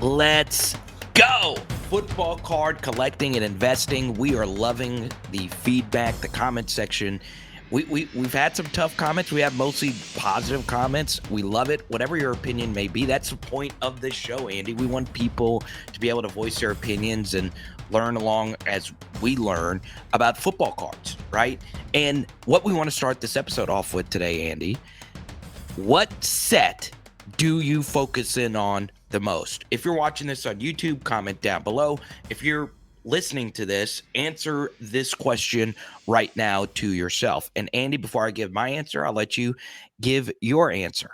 Let's go! Football card collecting and investing. We are loving the feedback, the comment section. We've had some tough comments. We have mostly positive comments. We love it. Whatever your opinion may be, that's the point of this show, Andy. We want people to be able to voice their opinions and learn along as we learn about football cards, right? And what we want to start this episode off with today, Andy, what set do you focus in on the most? If you're watching this on YouTube, comment down below. If you're listening to this, answer this question right now to yourself. And Andy, before I give my answer, I'll let you give your answer.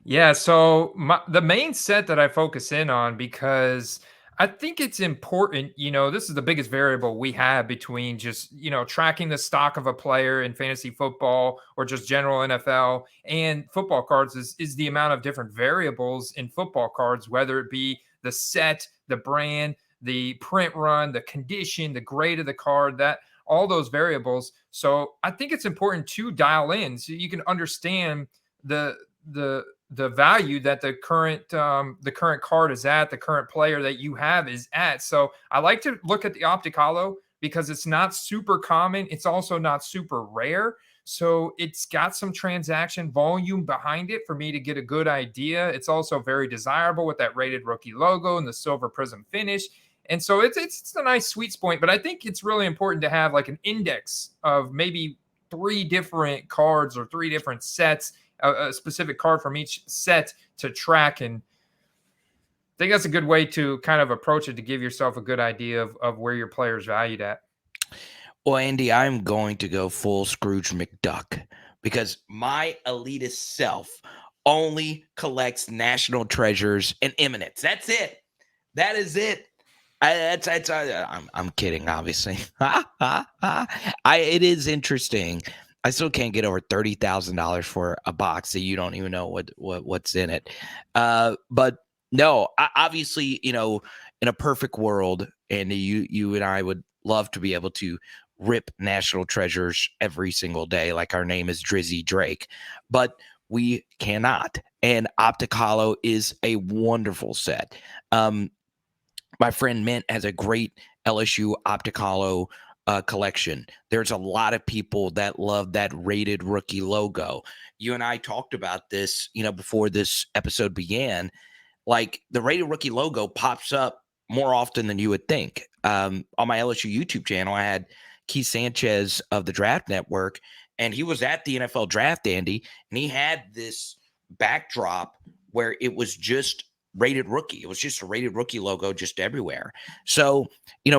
Yeah, so the main set that I focus in on, because I think it's important, this is the biggest variable we have between just, tracking the stock of a player in fantasy football or just general NFL and football cards is the amount of different variables in football cards, whether it be the set, the brand, the print run, the condition, the grade of the card, that all those variables. So I think it's important to dial in so you can understand the value that the current card is at, the current player that you have is at. So I like to look at the Optic Holo because it's not super common. It's also not super rare. So it's got some transaction volume behind it for me to get a good idea. It's also very desirable with that rated rookie logo and the silver prism finish. And so it's a nice sweet spot, but I think it's really important to have like an index of maybe 3 different cards or 3 different sets, a specific card from each set to track. And I think that's a good way to kind of approach it to give yourself a good idea of where your player's valued at. Well, Andy, I'm going to go full Scrooge McDuck because my elitist self only collects national treasures and eminence. That's it. That is it. I'm kidding, obviously. It is interesting. I still can't get over $30,000 for a box that you don't even know what's in it. But no, obviously, in a perfect world, Andy, you and I would love to be able to rip national treasures every single day, like our name is Drizzy Drake, but we cannot. And Optic Holo is a wonderful set. My friend Mint has a great LSU Optic Holo collection. There's a lot of people that love that rated rookie logo. You and I talked about this, before this episode began. Like the rated rookie logo pops up more often than you would think. On my LSU YouTube channel, I had Keith Sanchez of the Draft Network, and he was at the NFL Draft, Andy, and he had this backdrop where it was just rated rookie. It was just a rated rookie logo just everywhere. So,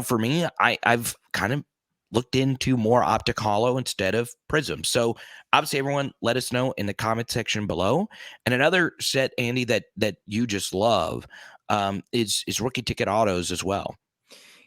for me, I've kind of looked into more Optic Holo instead of Prism. So obviously everyone let us know in the comment section below. And another set, Andy, that you just love is rookie ticket autos as well.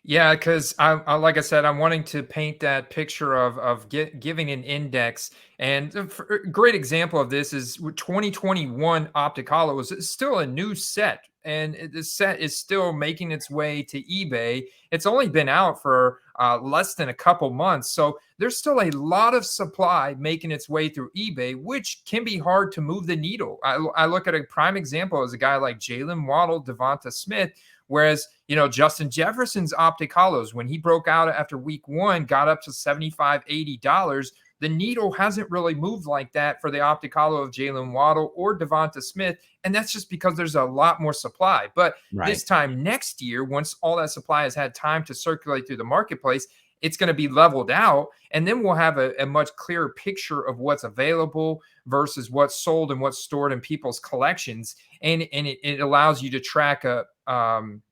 Yeah, because I like I said, I'm wanting to paint that picture of giving an index. And a great example of this is 2021 Optic Holo is still a new set, and the set is still making its way to eBay. It's only been out for less than a couple months, so there's still a lot of supply making its way through eBay, which can be hard to move the needle. I look at a prime example as a guy like Jalen Waddle, Devonta Smith. Whereas, Justin Jefferson's Optic Holos, when he broke out after week 1, got up to $75, $80. The needle hasn't really moved like that for the Optic Holo of Jalen Waddle or Devonta Smith. And that's just because there's a lot more supply. But This time next year, once all that supply has had time to circulate through the marketplace, it's going to be leveled out. And then we'll have a much clearer picture of what's available versus what's sold and what's stored in people's collections. And it allows you to track a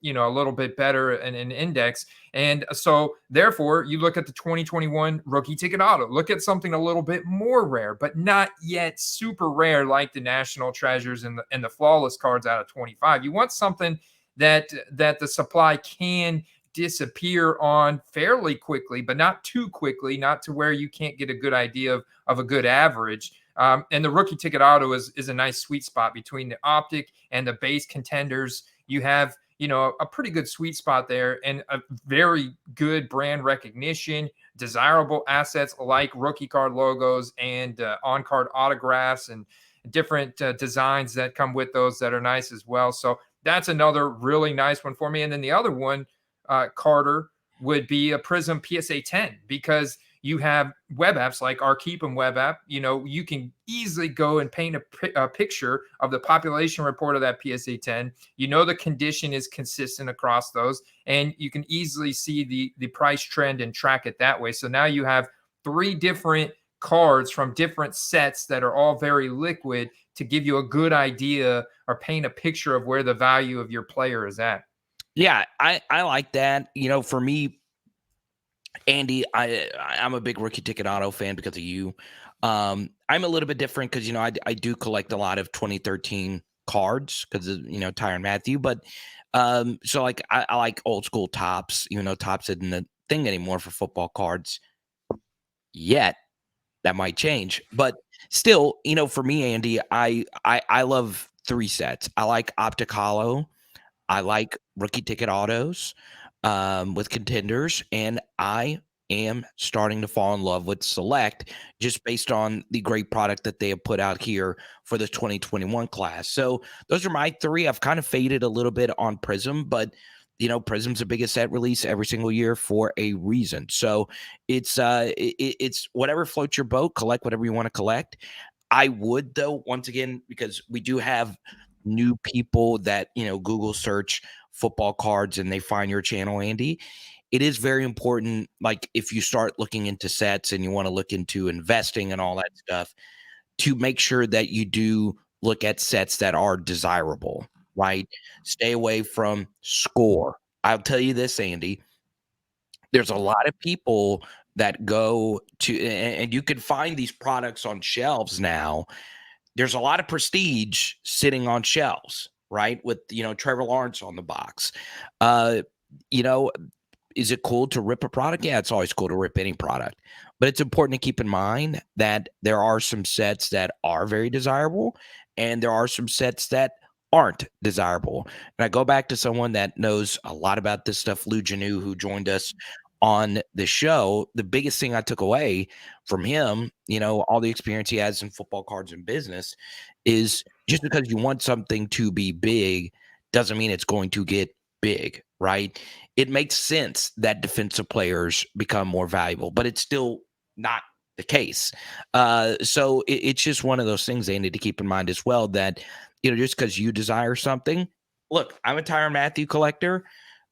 little bit better in an index. And so therefore you look at the 2021 rookie ticket auto, look at something a little bit more rare, but not yet super rare, like the national treasures and the flawless cards out of 25. You want something that the supply can disappear on fairly quickly, but not too quickly, not to where you can't get a good idea of a good average. And the rookie ticket auto is a nice sweet spot between the Optic and the base contenders. You have, a pretty good sweet spot there and a very good brand recognition, desirable assets like rookie card logos and on-card autographs and different designs that come with those that are nice as well. So that's another really nice one for me. And then the other one, Carter, would be a Prism PSA 10, because you have web apps like our Keep 'em web app. You can easily go and paint a picture of the population report of that PSA 10. The condition is consistent across those, and you can easily see the price trend and track it that way. So now you have three different cards from different sets that are all very liquid to give you a good idea or paint a picture of where the value of your player is at. Yeah, I like that. For me, Andy, I'm a big rookie ticket auto fan because of you. I'm a little bit different because I do collect a lot of 2013 cards because of Tyrann Matthew, but so like I like old school tops. Tops isn't the thing anymore for football cards yet. That might change, but still, for me, Andy, I love three sets. I like Optic Hollow. I like rookie ticket autos with contenders, and I am starting to fall in love with Select just based on the great product that they have put out here for the 2021 class. So those are my three. I've kind of faded a little bit on Prism, but Prism's the biggest set release every single year for a reason. So it's whatever floats your boat. Collect whatever you want to collect. I would, though, once again, because we do have new people that Google search football cards and they find your channel, Andy. It is very important, like if you start looking into sets and you want to look into investing and all that stuff, to make sure that you do look at sets that are desirable, right? Stay away from score. I'll tell you this, Andy, there's a lot of people that go to, and you can find these products on shelves now. There's a lot of prestige sitting on shelves, right? With, Trevor Lawrence on the box. Uh, you know, is it cool to rip a product? Yeah, it's always cool to rip any product. But it's important to keep in mind that there are some sets that are very desirable and there are some sets that aren't desirable. And I go back to someone that knows a lot about this stuff, Lou Janu, who joined us on the show. The biggest thing I took away from him, all the experience he has in football cards and business, is just because you want something to be big doesn't mean it's going to get big, right? It makes sense that defensive players become more valuable, but it's still not the case. So it's just one of those things they need to keep in mind as well, that, just because you desire something, look, I'm a Tyrann Matthew collector.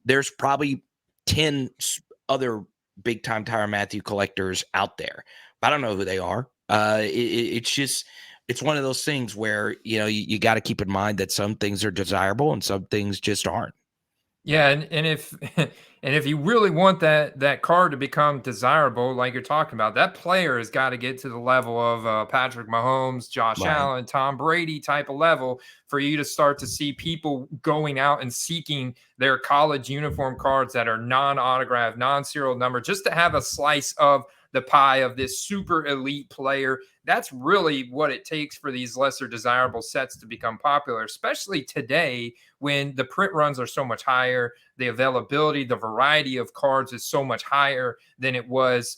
There's probably 10 other big time Tyrann Matthew collectors out there. I don't know who they are. It's just, it's one of those things where, you got to keep in mind that some things are desirable and some things just aren't. Yeah, and if and if you really want that card to become desirable, like you're talking about, that player has got to get to the level of Patrick Mahomes, Josh Right. Allen, Tom Brady type of level for you to start to see people going out and seeking their college uniform cards that are non-autographed, non-serial number, just to have a slice of the pie of this super elite player. That's really what it takes for these lesser desirable sets to become popular, especially today when the print runs are so much higher, the availability, the variety of cards is so much higher than it was,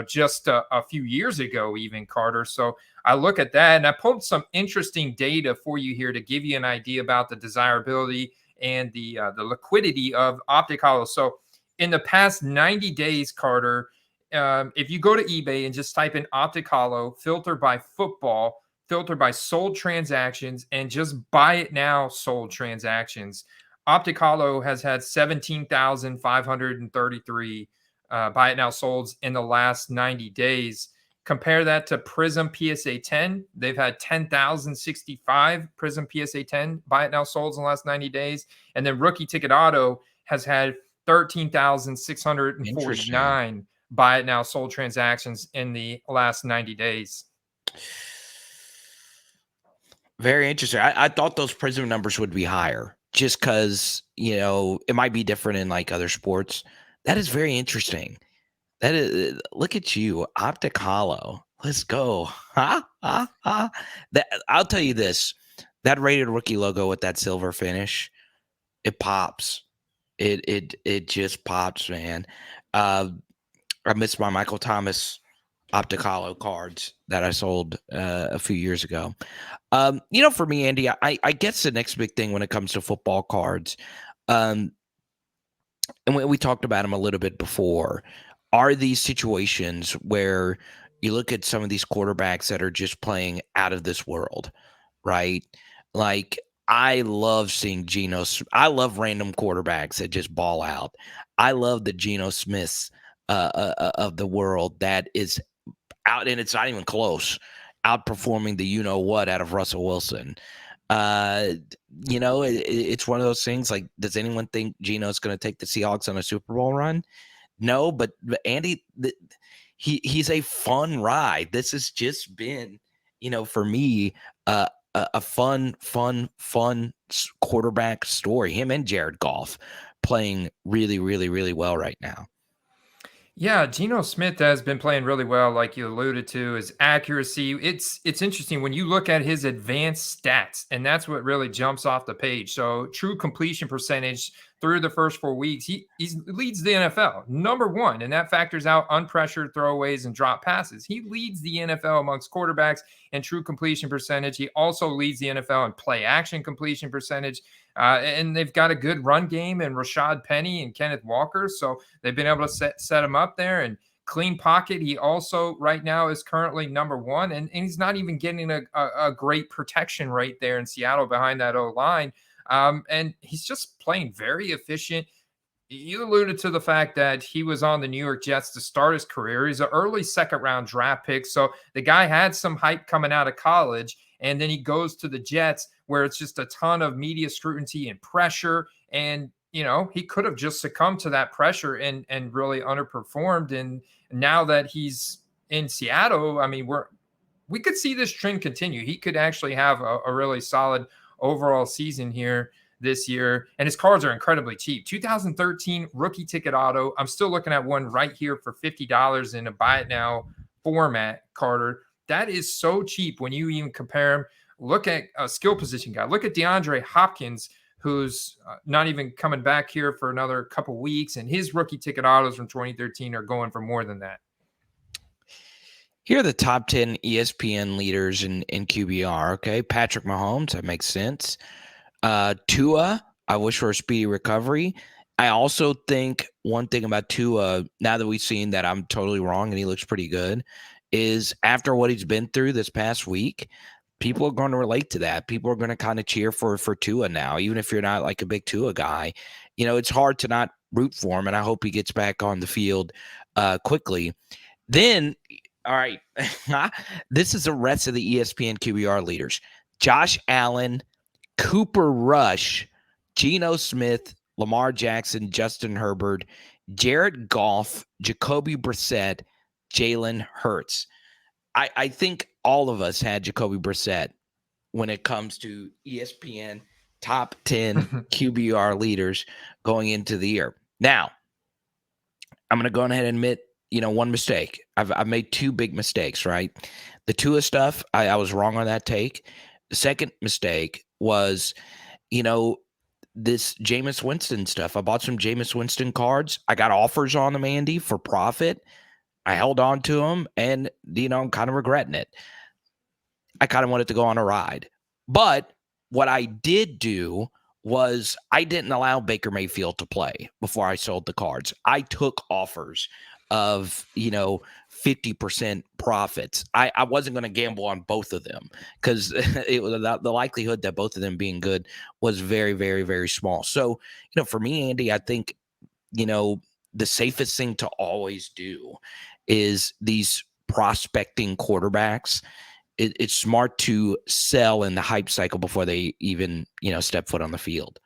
just a few years ago, even, Carter. So I look at that and I pulled some interesting data for you here to give you an idea about the desirability and the liquidity of Optic Hollow. So in the past 90 days, Carter, if you go to eBay and just type in Optic Hollow, filter by football, filter by sold transactions, and just buy it now sold transactions, Optic Hollow has had 17,533 buy it now solds in the last 90 days. Compare that to Prism PSA 10. They've had 10,065 Prism PSA 10 buy it now solds in the last 90 days. And then Rookie Ticket Auto has had Interesting. 13,649 buy it now sold transactions in the last 90 days. Very interesting. I thought those Prism numbers would be higher just because, it might be different in like other sports. That is very interesting. That is, look at you, Optic Hollow. Let's go. Ha, ha, ha. That, I'll tell you this, that rated rookie logo with that silver finish, it pops. It just pops, man. Uh, I miss my Michael Thomas Opticalo cards that I sold a few years ago. For me, Andy, I guess the next big thing when it comes to football cards, um, and we talked about them a little bit before, are these situations where you look at some of these quarterbacks that are just playing out of this world, right? Like I love seeing I love random quarterbacks that just ball out. I love the Geno Smiths of the world that is out, and it's not even close, outperforming the what out of Russell Wilson. Uh, it's one of those things. Like, does anyone think Geno's going to take the Seahawks on a Super Bowl run? No, but Andy, he's a fun ride. This has just been, for me, a fun quarterback story. Him and Jared Goff playing really, really, really well right now. Yeah, Geno Smith has been playing really well, like you alluded to. His accuracy. It's interesting when you look at his advanced stats, and that's what really jumps off the page. So true completion percentage through the first 4 weeks, he leads the NFL #1, and that factors out unpressured throwaways and drop passes. He leads the NFL amongst quarterbacks in true completion percentage. He also leads the NFL in play action completion percentage. And they've got a good run game and Rashad Penny and Kenneth Walker. So they've been able to set him up there and clean pocket. He also right now is currently #1, and he's not even getting a great protection right there in Seattle behind that O line. And he's just playing very efficient. You alluded to the fact that he was on the New York Jets to start his career. He's an early second-round draft pick. So the guy had some hype coming out of college, and then he goes to the Jets where it's just a ton of media scrutiny and pressure. And, he could have just succumbed to that pressure and really underperformed. And now that he's in Seattle, I mean, we could see this trend continue. He could actually have a really solid overall season here this year, and his cards are incredibly cheap. 2013 rookie ticket auto. I'm still looking at one right here for $50 in a buy it now format, Carter. That is so cheap when you even compare him. Look at a skill position guy. Look at DeAndre Hopkins, who's not even coming back here for another couple weeks, and his rookie ticket autos from 2013 are going for more than that. Here are the top 10 ESPN leaders in QBR. Okay, Patrick Mahomes, that makes sense. Tua, I wish for a speedy recovery. I also think one thing about Tua, now that we've seen that I'm totally wrong and he looks pretty good, is after what he's been through this past week, people are going to relate to that. People are going to kind of cheer for Tua now, even if you're not like a big Tua guy. It's hard to not root for him, and I hope he gets back on the field quickly. Then, all right, this is the rest of the ESPN QBR leaders. Josh Allen, Cooper Rush, Geno Smith, Lamar Jackson, Justin Herbert, Jared Goff, Jacoby Brissett, Jalen Hurts. I think all of us had Jacoby Brissett when it comes to ESPN top 10 QBR leaders going into the year. Now, I'm going to go ahead and admit, one mistake. I've made two big mistakes, right? The Tua stuff, I was wrong on that take. The second mistake was, this Jameis Winston stuff. I bought some Jameis Winston cards. I got offers on them, Andy, for profit. I held on to them, and, I'm kind of regretting it. I kind of wanted to go on a ride. But what I did do was I didn't allow Baker Mayfield to play before I sold the cards. I took offers of 50% profits. I wasn't going to gamble on both of them because it was the likelihood that both of them being good was very, very, very small. So for me, Andy, I think the safest thing to always do is these prospecting quarterbacks. It's smart to sell in the hype cycle before they even step foot on the field.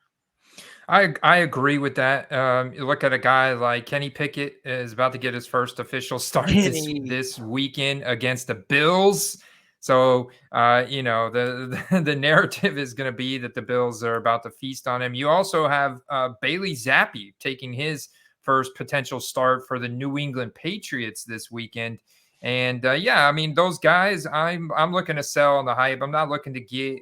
I agree with that. You look at a guy like Kenny Pickett is about to get his first official start this weekend against the Bills. So, the narrative is going to be that the Bills are about to feast on him. You also have Bailey Zappi taking his first potential start for the New England Patriots this weekend. And those guys, I'm looking to sell on the hype. I'm not looking to get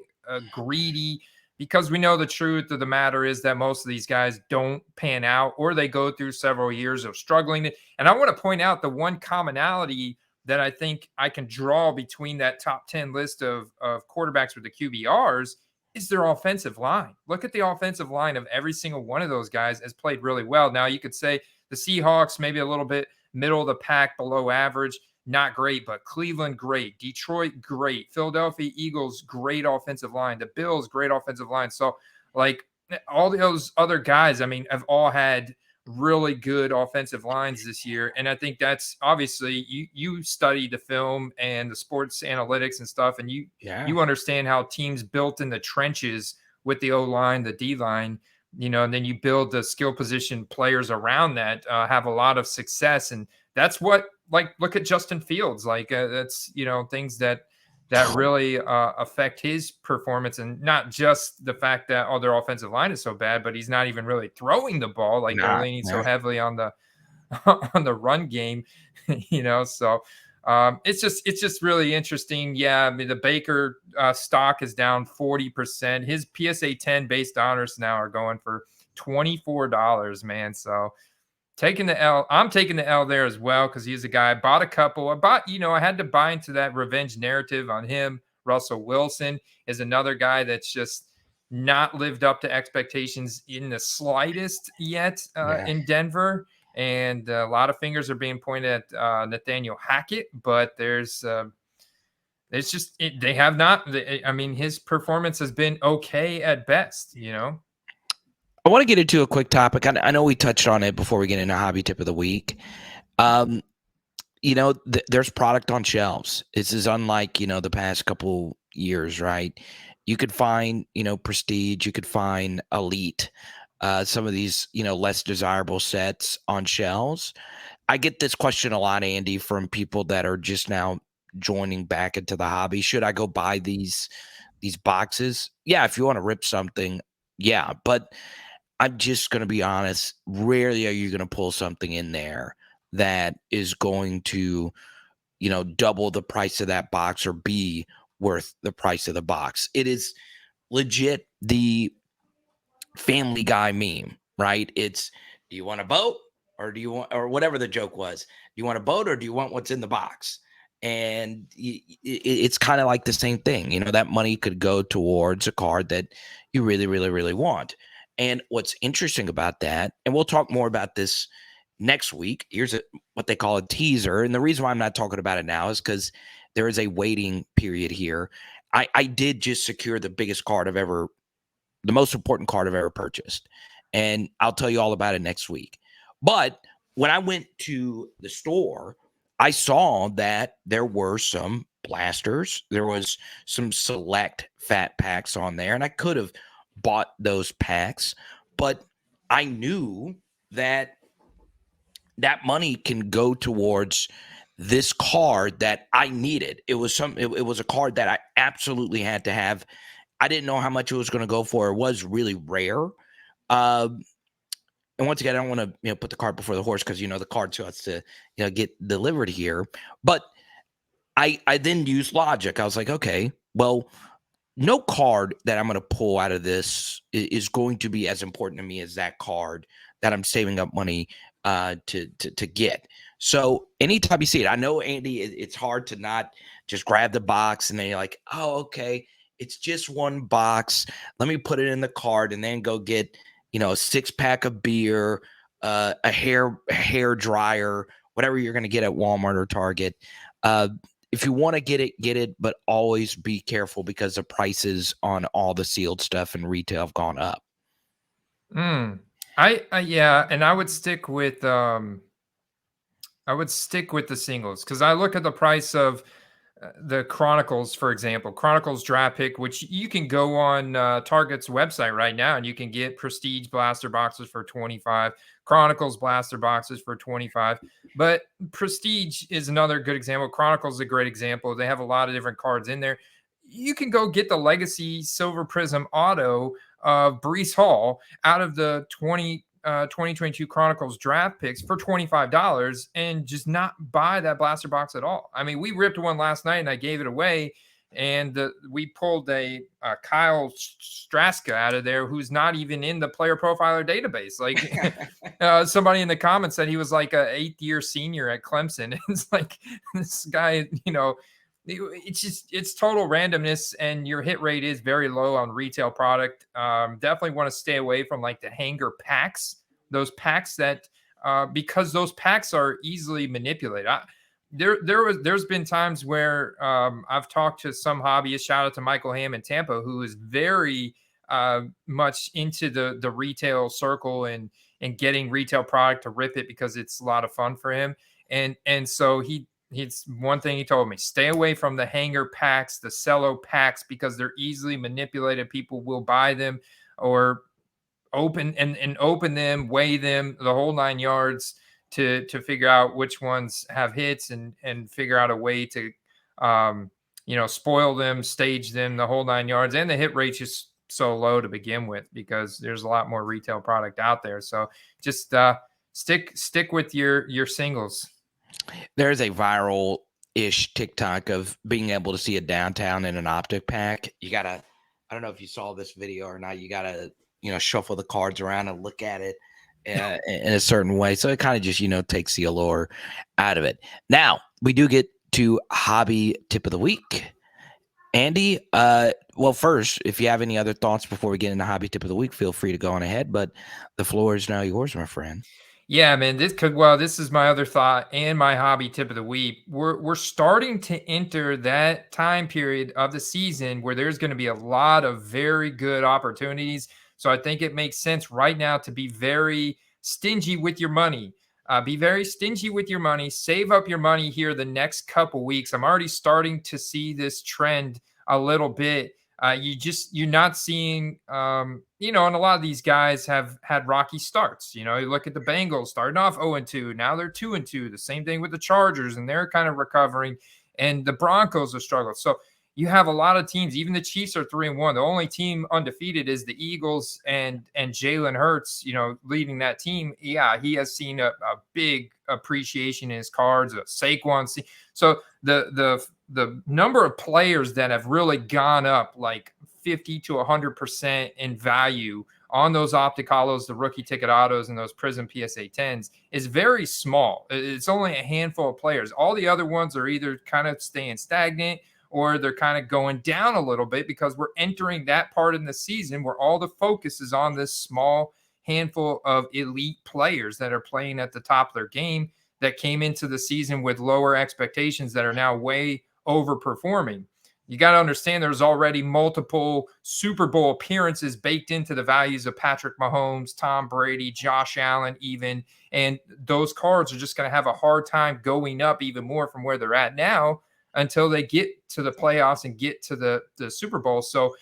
greedy, because we know the truth of the matter is that most of these guys don't pan out, or they go through several years of struggling. And I want to point out the one commonality that I think I can draw between that top 10 list of quarterbacks with the QBRs is their offensive line. Look at the offensive line of every single one of those guys has played really well. Now, you could say the Seahawks, maybe a little bit middle of the pack, below average, not great, but Cleveland, great. Detroit, great. Philadelphia Eagles, great offensive line. The Bills, great offensive line. So, like, all those other guys, I mean, have all had really good offensive lines this year. And I think that's obviously you study the film and the sports analytics and stuff, and you understand how teams built in the trenches with the O-line, the D-line, and then you build the skill position players around that, have a lot of success. And that's what, like, look at Justin Fields. Like, that's, things that really affect his performance, and not just the fact that their offensive line is so bad, but he's not even really throwing the ball. Like, they're leaning so heavily on the on the run game, So it's just really interesting. Yeah, I mean, the Baker stock is down 40%. His PSA 10 based honors now are going for $24, man. So taking the L. I'm taking the L there as well, because he's a guy. I bought a couple. I had to buy into that revenge narrative on him. Russell Wilson is another guy that's just not lived up to expectations in the slightest yet in Denver. And a lot of fingers are being pointed at Nathaniel Hackett, but it's just they have not. I mean, his performance has been okay at best. I want to get into a quick topic. I know we touched on it before we get into hobby tip of the week. There's product on shelves. This is unlike, the past couple years, right? You could find, Prestige, you could find Elite, some of these, less desirable sets on shelves. I get this question a lot, Andy, from people that are just now joining back into the hobby. Should I go buy these boxes? Yeah, if you want to rip something, yeah, but I'm just going to be honest, rarely are you going to pull something in there that is going to, double the price of that box or be worth the price of the box. It is legit the Family Guy meme, right? It's, do you want a boat or do you want, or whatever the joke was, do you want a boat or do you want what's in the box? And it's kind of like the same thing. That money could go towards a card that you really, really, really want. And what's interesting about that, and we'll talk more about this next week, here's what they call a teaser. And the reason why I'm not talking about it now is because there is a waiting period here. I did just secure the most important card I've ever purchased. And I'll tell you all about it next week. But when I went to the store, I saw that there were some blasters. There was some select fat packs on there, and I could have bought those packs, but I knew that money can go towards this card that I needed. It was a card that I absolutely had to have. I didn't know how much it was going to go for. It was really rare. And once again, I don't want to, put the cart before the horse, because, the card has to, get delivered here. But I then used logic. I was like, okay, well, no card that I'm going to pull out of this is going to be as important to me as that card that I'm saving up money to get. So anytime you see it, I know, Andy, it's hard to not just grab the box and then you're like, oh, okay, it's just one box. Let me put it in the cart and then go get, a 6-pack of beer, a hair dryer, whatever you're going to get at Walmart or Target. If you want to get it, but always be careful, because the prices on all the sealed stuff in retail have gone up. Yeah, and I would stick with the singles, because I look at the price of the Chronicles, for example, Chronicles draft pick, which you can go on Target's website right now and you can get Prestige blaster boxes for $25, Chronicles blaster boxes for $25. But Prestige is another good example. Chronicles is a great example. They have a lot of different cards in there. You can go get the Legacy Silver Prism Auto of Breece Hall out of the 2022 Chronicles draft picks for $25 and just not buy that blaster box at all. I mean, we ripped one last night and I gave it away, and we pulled a Kyle Straska out of there, who's not even in the player profiler database. Like somebody in the comments said he was like a 8th-year senior at Clemson. It's like, this guy, it's total randomness, and your hit rate is very low on retail product. Definitely want to stay away from like the hanger packs, those packs that because those packs are easily manipulated. There's been times where I've talked to some hobbyists. Shout out to Michael Ham in Tampa, who is very much into the retail circle and getting retail product to rip it because it's a lot of fun for him. And so he's one thing he told me: stay away from the hanger packs, the cello packs, because they're easily manipulated. People will buy them or open them, weigh them, the whole 9 yards, to figure out which ones have hits and figure out a way to spoil them, stage them, the whole 9 yards. And the hit rate's just so low to begin with because there's a lot more retail product out there. So just stick with your singles. There's a viral ish TikTok of being able to see a downtown in an optic pack. You gotta, I don't know if you saw this video or not, you gotta shuffle the cards around and look at it in a certain way. So it kind of just, takes the allure out of it. Now, we do get to hobby tip of the week. Andy, well, first, if you have any other thoughts before we get into hobby tip of the week, feel free to go on ahead. But the floor is now yours, my friend. Yeah, man, this is my other thought and my hobby tip of the week. We're starting to enter that time period of the season where there's going to be a lot of very good opportunities. So I think it makes sense right now to be very stingy with your money. Be very stingy with your money. Save up your money here the next couple weeks. I'm already starting to see this trend a little bit. You're not seeing, and a lot of these guys have had rocky starts. You look at the Bengals starting off 0-2. Now they're 2-2. The same thing with the Chargers, and they're kind of recovering. And the Broncos are struggling. So you have a lot of teams. Even the Chiefs are 3-1. The only team undefeated is the Eagles, and Jalen Hurts, leading that team. Yeah, he has seen a big appreciation in his cards. Saquon. So the number of players that have really gone up like 50 to 100% in value on those optic hollows, the rookie ticket autos, and those Prism PSA 10s is very small. It's only a handful of players. All the other ones are either kind of staying stagnant or they're kind of going down a little bit because we're entering that part in the season where all the focus is on this small handful of elite players that are playing at the top of their game, that came into the season with lower expectations, that are now way overperforming. You got to understand there's already multiple Super Bowl appearances baked into the values of Patrick Mahomes, Tom Brady, Josh Allen even, and those cards are just going to have a hard time going up even more from where they're at now until they get to the playoffs and get to the Super Bowl. So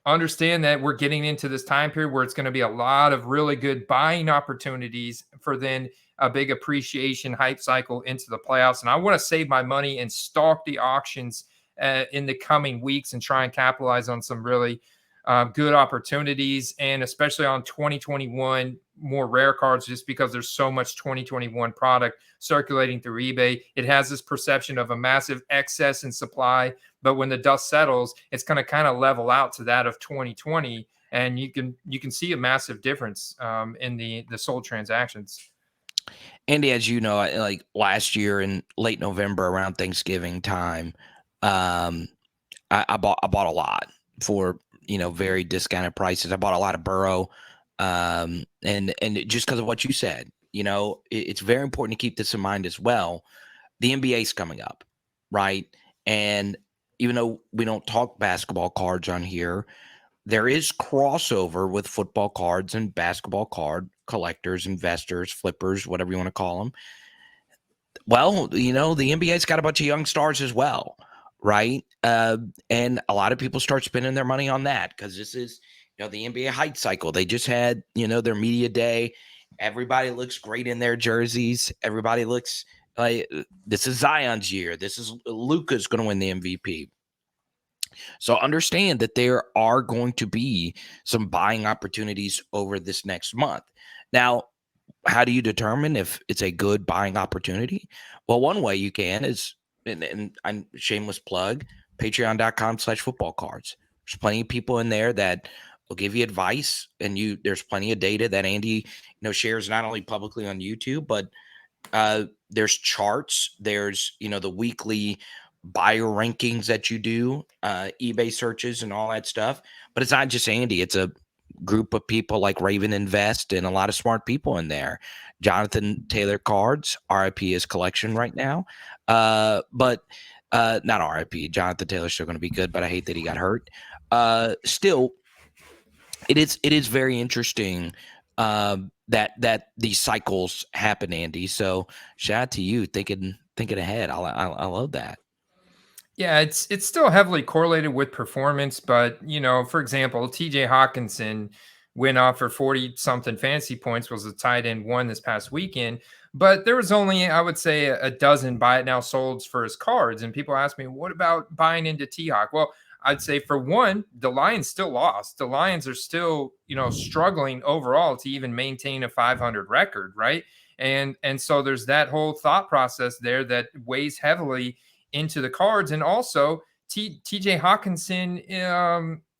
understand that we're getting into this time period where it's going to be a lot of really good buying opportunities for then a big appreciation hype cycle into the playoffs. And I want to save my money and stalk the auctions in the coming weeks and try and capitalize on some really good opportunities, and especially on 2021 more rare cards, just because there's so much 2021 product circulating through eBay. It has this perception of a massive excess in supply, but when the dust settles, it's going to kind of level out to that of 2020, and you can see a massive difference in the sold transactions. Andy, as you know, like last year in late November around Thanksgiving time, I bought a lot for very discounted prices. I bought a lot of Burrow, and just because of what you said, it's very important to keep this in mind as well. The NBA's coming up, right? And even though we don't talk basketball cards on here, there is crossover with football cards and basketball card collectors, investors, flippers, whatever you want to call them. Well, the NBA's got a bunch of young stars as well, right? And a lot of people start spending their money on that because this is, the NBA hype cycle. They just had, their media day. Everybody looks great in their jerseys. Everybody looks like this is Zion's year. This is Luka's going to win the MVP. So understand that there are going to be some buying opportunities over this next month. Now, how do you determine if it's a good buying opportunity? Well, one way you can is, and I'm shameless plug, patreon.com/football cards. There's plenty of people in there that will give you advice, and there's plenty of data that Andy, shares not only publicly on YouTube, but there's charts, there's, the weekly buyer rankings that you do, eBay searches and all that stuff. But it's not just Andy, it's a group of people like Raven Invest and a lot of smart people in there. Jonathan Taylor Cards, RIP his collection right now. But not RIP. Jonathan Taylor's still going to be good, but I hate that he got hurt. Still, it is very interesting that these cycles happen, Andy. So shout out to you thinking ahead. I love that. Yeah, it's still heavily correlated with performance, but for example, TJ Hawkinson went off for 40 something fantasy points, was a tight end one this past weekend. But there was only, I would say, a dozen buy it now solds for his cards. And people ask me, what about buying into T Hawk? Well, I'd say for one, the Lions still lost. The Lions are still, struggling overall to even maintain a 500 record, right? And so there's that whole thought process there that weighs heavily into the cards. And also TJ Hawkinson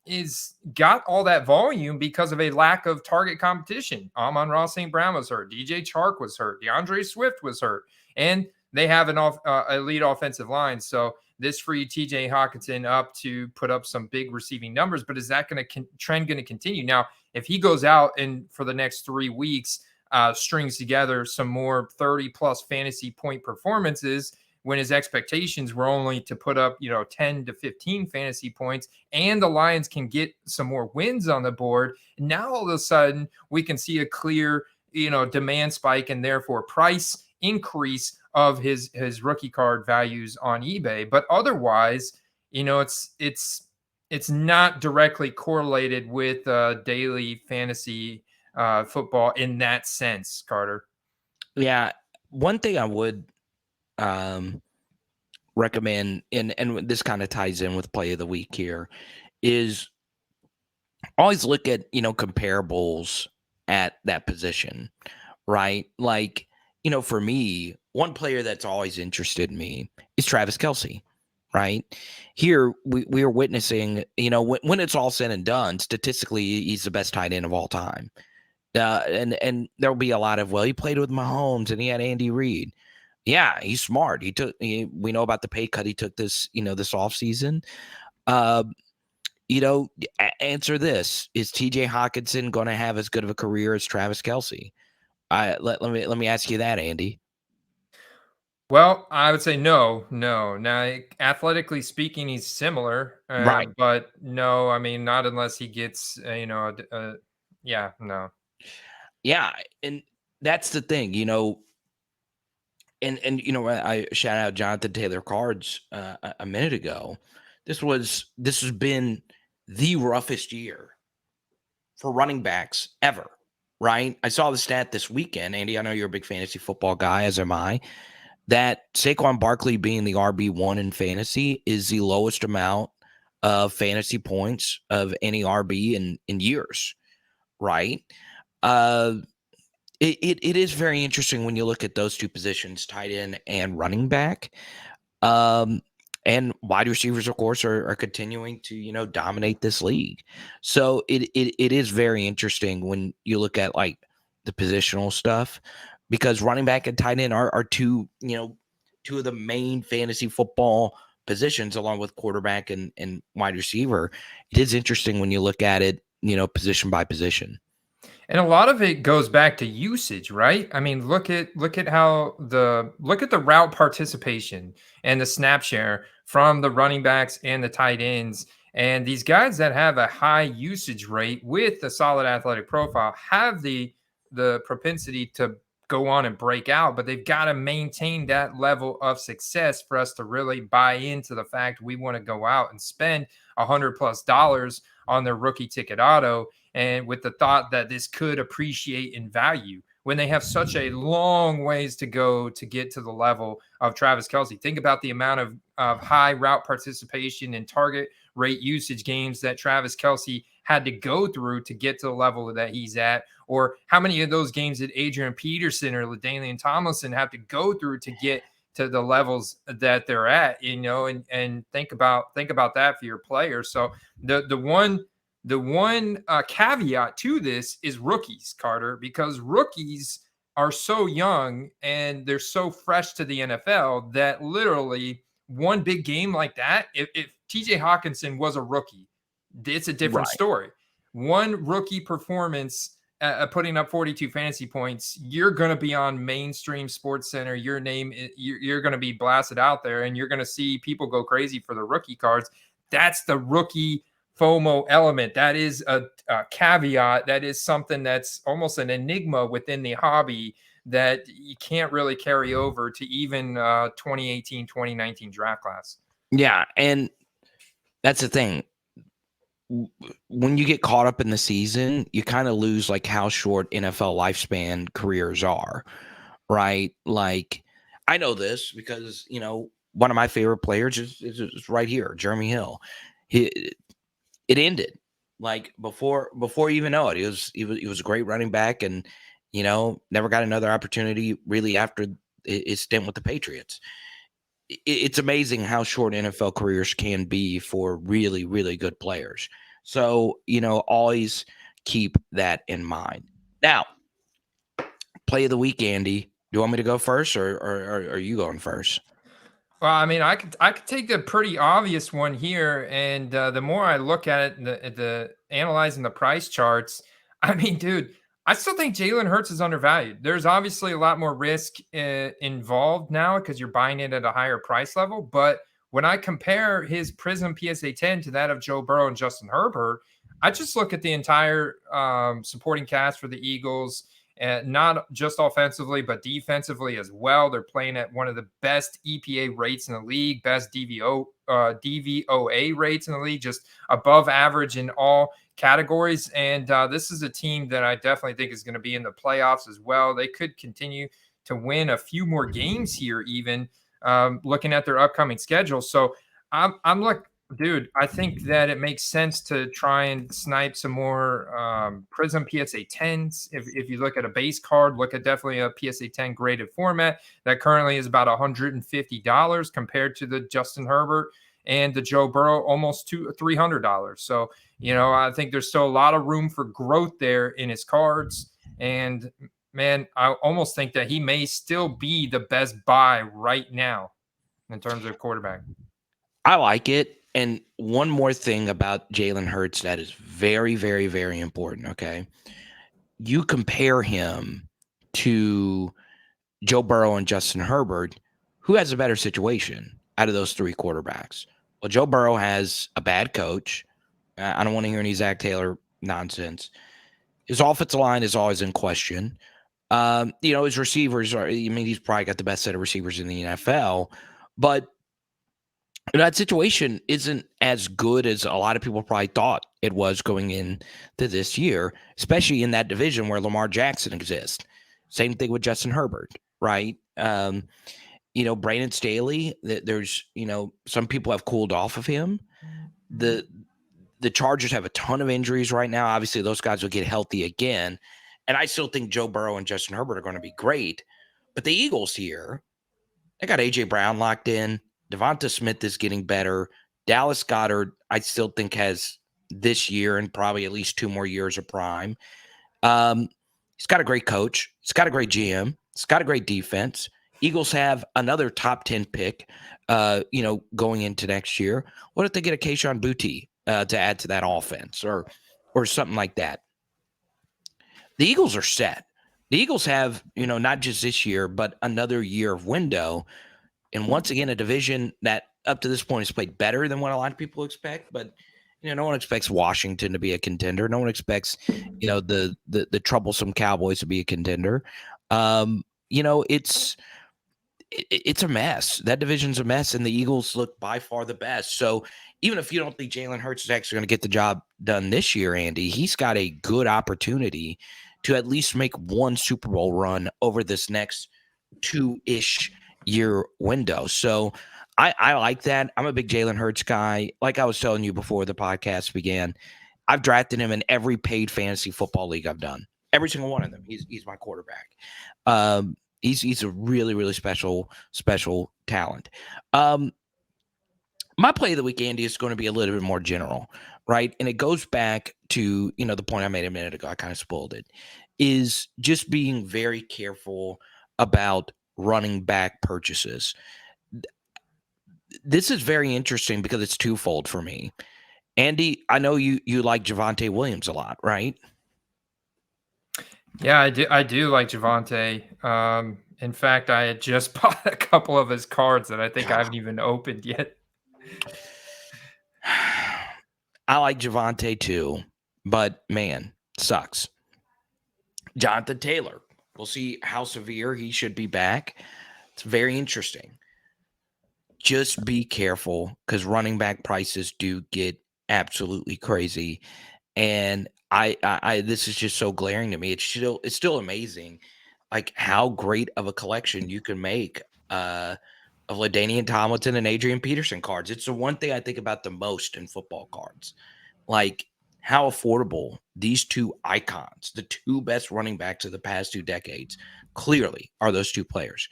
is got all that volume because of a lack of target competition. Amon-Ra St. Brown was hurt. DJ Chark was hurt. DeAndre Swift was hurt. And they have an elite offensive line. So this freed TJ Hawkinson up to put up some big receiving numbers. But is that trend going to continue? Now, if he goes out and for the next 3 weeks strings together some more 30-plus fantasy point performances, when his expectations were only to put up, 10 to 15 fantasy points, and the Lions can get some more wins on the board. Now, all of a sudden, we can see a clear, demand spike and therefore price increase of his rookie card values on eBay. But otherwise, it's not directly correlated with daily fantasy football in that sense, Carter. Yeah. One thing I would recommend, and this kind of ties in with play of the week here, is always look at comparables at that position, right? Like, for me, one player that's always interested me is Travis Kelce, right? Here we are witnessing, when it's all said and done, statistically he's the best tight end of all time. And there'll be a lot of, well, he played with Mahomes and he had Andy Reid. Yeah, he's smart. We know about the pay cut he took this offseason. Answer this: is TJ Hawkinson going to have as good of a career as Travis Kelce? Let me ask you that, Andy. Well, I would say no. Now, athletically speaking, he's similar, Right. but no. I mean, not unless he gets, yeah, no. Yeah, and that's the thing, And I shout out Jonathan Taylor Cards a minute ago. This has been the roughest year for running backs ever, right? I saw the stat this weekend, Andy. I know you're a big fantasy football guy, as am I. That Saquon Barkley being the RB1 in fantasy is the lowest amount of fantasy points of any RB in years, right? It is very interesting when you look at those two positions, tight end and running back. And wide receivers, of course, are continuing to, dominate this league. So it is very interesting when you look at like the positional stuff, because running back and tight end are two of the main fantasy football positions, along with quarterback and wide receiver. It is interesting when you look at it, position by position. And a lot of it goes back to usage, right? I mean, look at how look at the route participation and the snap share from the running backs and the tight ends. And these guys that have a high usage rate with a solid athletic profile have the propensity to go on and break out, but they've got to maintain that level of success for us to really buy into the fact we want to go out and spend $100+ on their rookie ticket auto, and with the thought that this could appreciate in value when they have such a long ways to go to get to the level of Travis Kelce. Think about the amount of high route participation and target rate usage games that Travis Kelce had to go through to get to the level that he's at, or how many of those games did Adrian Peterson or LaDainian Tomlinson have to go through to get to the levels that they're at, and think about that for your players. So the one caveat to this is rookies, Carter, because rookies are so young and they're so fresh to the NFL that literally one big game like that, if TJ Hawkinson was a rookie, it's a different Right. story. One rookie performance, putting up 42 fantasy points, you're going to be on mainstream Sports Center. Your name, you're going to be blasted out there, and you're going to see people go crazy for the rookie cards. That's the rookie FOMO element. That is a caveat. That is something that's almost an enigma within the hobby that you can't really carry over to even 2018, 2019 draft class. Yeah, and that's the thing. When you get caught up in the season, you kind of lose like how short NFL lifespan careers are, right? Like, I know this because one of my favorite players is right here, Jeremy Hill. It ended like before you even know it. He was a great running back, and never got another opportunity really after his stint with the Patriots. It's amazing how short NFL careers can be for really, really good players. So, always keep that in mind. Now, play of the week, Andy. Do you want me to go first, or are you going first? Well, I mean, I could take the pretty obvious one here, and the more I look at it, the analyzing the price charts, I mean, dude, I still think Jalen Hurts is undervalued. There's obviously a lot more risk involved now because you're buying it at a higher price level. But when I compare his Prism PSA 10 to that of Joe Burrow and Justin Herbert, I just look at the entire supporting cast for the Eagles. And not just offensively, but defensively as well. They're playing at one of the best EPA rates in the league, best DVOA rates in the league, just above average in all categories. And this is a team that I definitely think is going to be in the playoffs as well. They could continue to win a few more games here, even looking at their upcoming schedule. So I'm like, dude, I think that it makes sense to try and snipe some more Prism PSA 10s. If you look at a base card, look at definitely a PSA 10 graded format that currently is about $150 compared to the Justin Herbert and the Joe Burrow, almost $300. So, I think there's still a lot of room for growth there in his cards. And man, I almost think that he may still be the best buy right now in terms of quarterback. I like it. And one more thing about Jalen Hurts that is very, very, very important, okay? You compare him to Joe Burrow and Justin Herbert, who has a better situation out of those three quarterbacks? Well, Joe Burrow has a bad coach. I don't want to hear any Zach Taylor nonsense. His offensive line is always in question. His receivers he's probably got the best set of receivers in the NFL, but that situation isn't as good as a lot of people probably thought it was going into this year, especially in that division where Lamar Jackson exists. Same thing with Justin Herbert, right? Brandon Staley, there's, some people have cooled off of him. The Chargers have a ton of injuries right now. Obviously, those guys will get healthy again. And I still think Joe Burrow and Justin Herbert are going to be great. But the Eagles here, they got A.J. Brown locked in. Devonta Smith is getting better. Dallas Goedert, I still think, has this year and probably at least 2 more years of prime. He's got a great coach. He's got a great GM. He's got a great defense. Eagles have another top 10 pick, going into next year. What if they get a Kayshon Boutte to add to that offense or something like that? The Eagles are set. The Eagles have, not just this year, but another year of window. And once again, a division that up to this point has played better than what a lot of people expect. But, no one expects Washington to be a contender. No one expects, the troublesome Cowboys to be a contender. It's a mess. That division's a mess, and the Eagles look by far the best. So even if you don't think Jalen Hurts is actually going to get the job done this year, Andy, he's got a good opportunity to at least make one Super Bowl run over this next 2-ish year window. So I like that. I'm a big Jalen Hurts guy. Like I was telling you before the podcast began, I've drafted him in every paid fantasy football league I've done. Every single one of them. He's my quarterback. He's a really, really special talent. My play of the week, Andy, is going to be a little bit more general, right? And it goes back to, the point I made a minute ago. I kind of spoiled it, is just being very careful about running back purchases. This is very interesting because it's twofold for me. Andy, I know you like Javonte Williams a lot, right? Yeah, I do like Javonte. In fact, I had just bought a couple of his cards that I think I haven't even opened yet. I like Javonte too, but man, sucks. Jonathan Taylor. We'll see how severe he should be back. It's very interesting. Just be careful because running back prices do get absolutely crazy. And I this is just so glaring to me. It's still amazing, like how great of a collection you can make of Ladainian Tomlinson and Adrian Peterson cards. It's the one thing I think about the most in football cards. Like how affordable these two icons, the two best running backs of the past 2 decades, clearly are those two players.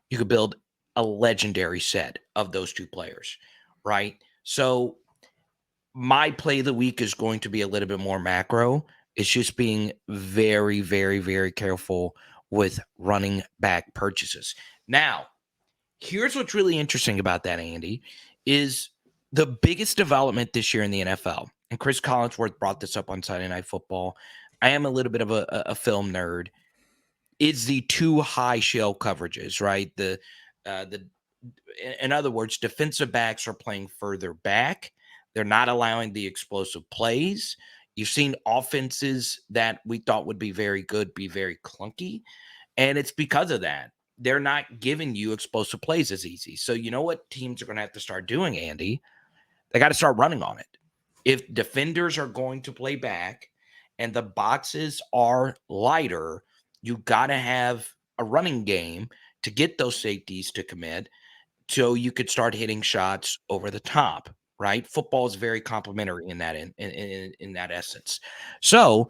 You could build a legendary set of those two players, right? So my play of the week is going to be a little bit more macro. It's just being very, very, very careful with running back purchases. Now, here's what's really interesting about that, Andy, is the biggest development this year in the NFL. And Chris Collinsworth brought this up on Sunday Night Football. I am a little bit of a film nerd. Is the too high shell coverages, right? The in other words, defensive backs are playing further back. They're not allowing the explosive plays. You've seen offenses that we thought would be very good be very clunky. And it's because of that. They're not giving you explosive plays as easy. So you know what teams are going to have to start doing, Andy? They got to start running on it. If defenders are going to play back and the boxes are lighter, you got to have a running game to get those safeties to commit so you could start hitting shots over the top, right? Football is very complimentary in that in that essence. So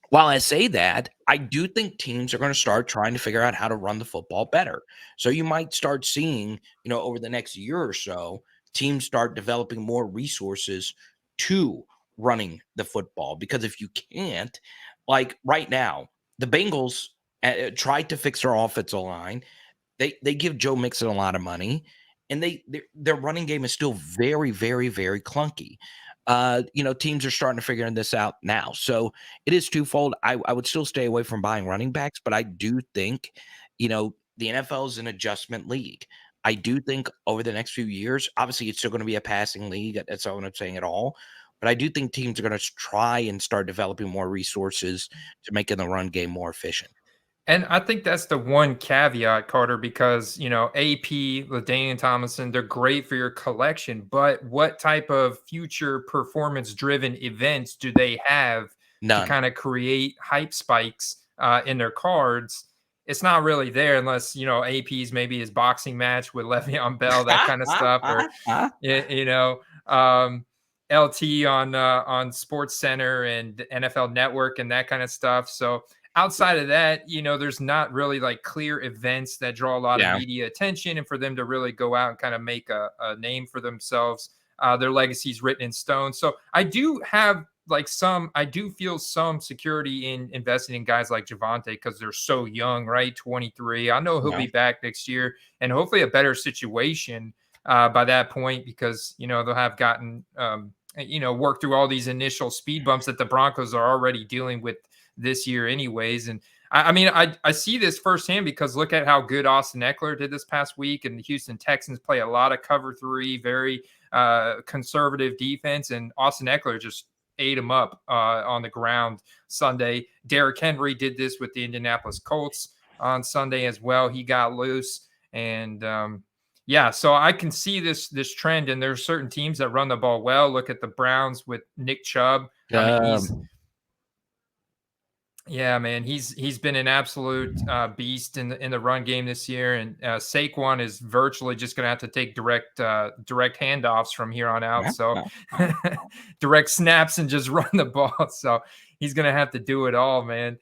while I say that, I do think teams are going to start trying to figure out how to run the football better. So you might start seeing, over the next year or so, teams start developing more resources to running the football. Because if you can't, like right now, the Bengals tried to fix their offensive line. They give Joe Mixon a lot of money, and their running game is still very, very, very clunky. Teams are starting to figure this out now. So it is twofold. I would still stay away from buying running backs, but I do think, the NFL is an adjustment league. I do think over the next few years, obviously it's still going to be a passing league. That's not what I'm saying at all. But I do think teams are going to try and start developing more resources to making the run game more efficient. And I think that's the one caveat, Carter, because AP, LaDainian Tomlinson, they're great for your collection, but what type of future performance-driven events do they have to None. kind of create hype spikes in their cards? It's not really there unless AP's maybe his boxing match with Le'Veon Bell, that kind of stuff, or you know, LT on Sports Center and NFL Network and that kind of stuff. So outside of that, there's not really like clear events that draw a lot of Yeah. media attention, and for them to really go out and kind of make a name for themselves, their legacy's written in stone. So I do feel some security in investing in guys like Javonte because they're so young, right? 23. I know he'll be back next year and hopefully a better situation by that point, because they'll have gotten worked through all these initial speed bumps that the Broncos are already dealing with this year anyways. And I see this firsthand because look at how good Austin Eckler did this past week, and the Houston Texans play a lot of cover three, very conservative defense, and Austin Eckler just ate him up on the ground Sunday. Derrick Henry did this with the Indianapolis Colts on Sunday as well. He got loose, and so I can see this trend, and there's certain teams that run the ball well. Look at the Browns with Nick Chubb. Yeah, man, he's been an absolute beast in the run game this year, and Saquon is virtually just going to have to take direct handoffs from here on out. So direct snaps and just run the ball. So he's going to have to do it all, man.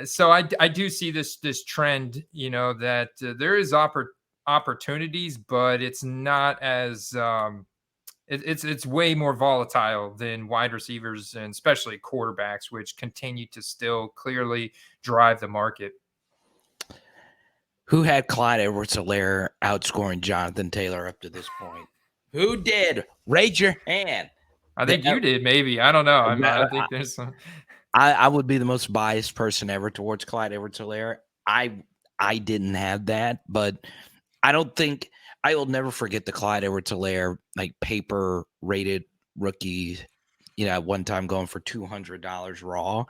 So I do see this trend, that there is opportunities, but it's not as it's way more volatile than wide receivers and especially quarterbacks, which continue to still clearly drive the market. Who had Clyde Edwards-Helaire outscoring Jonathan Taylor up to this point? Who did? Raise your hand. I think you did, maybe. I don't know. I I, think there's some. I would be the most biased person ever towards Clyde Edwards-Helaire. I didn't have that, but I don't think I will never forget the Clyde Edwards-Helaire like paper rated rookie. At one time going for $200 raw.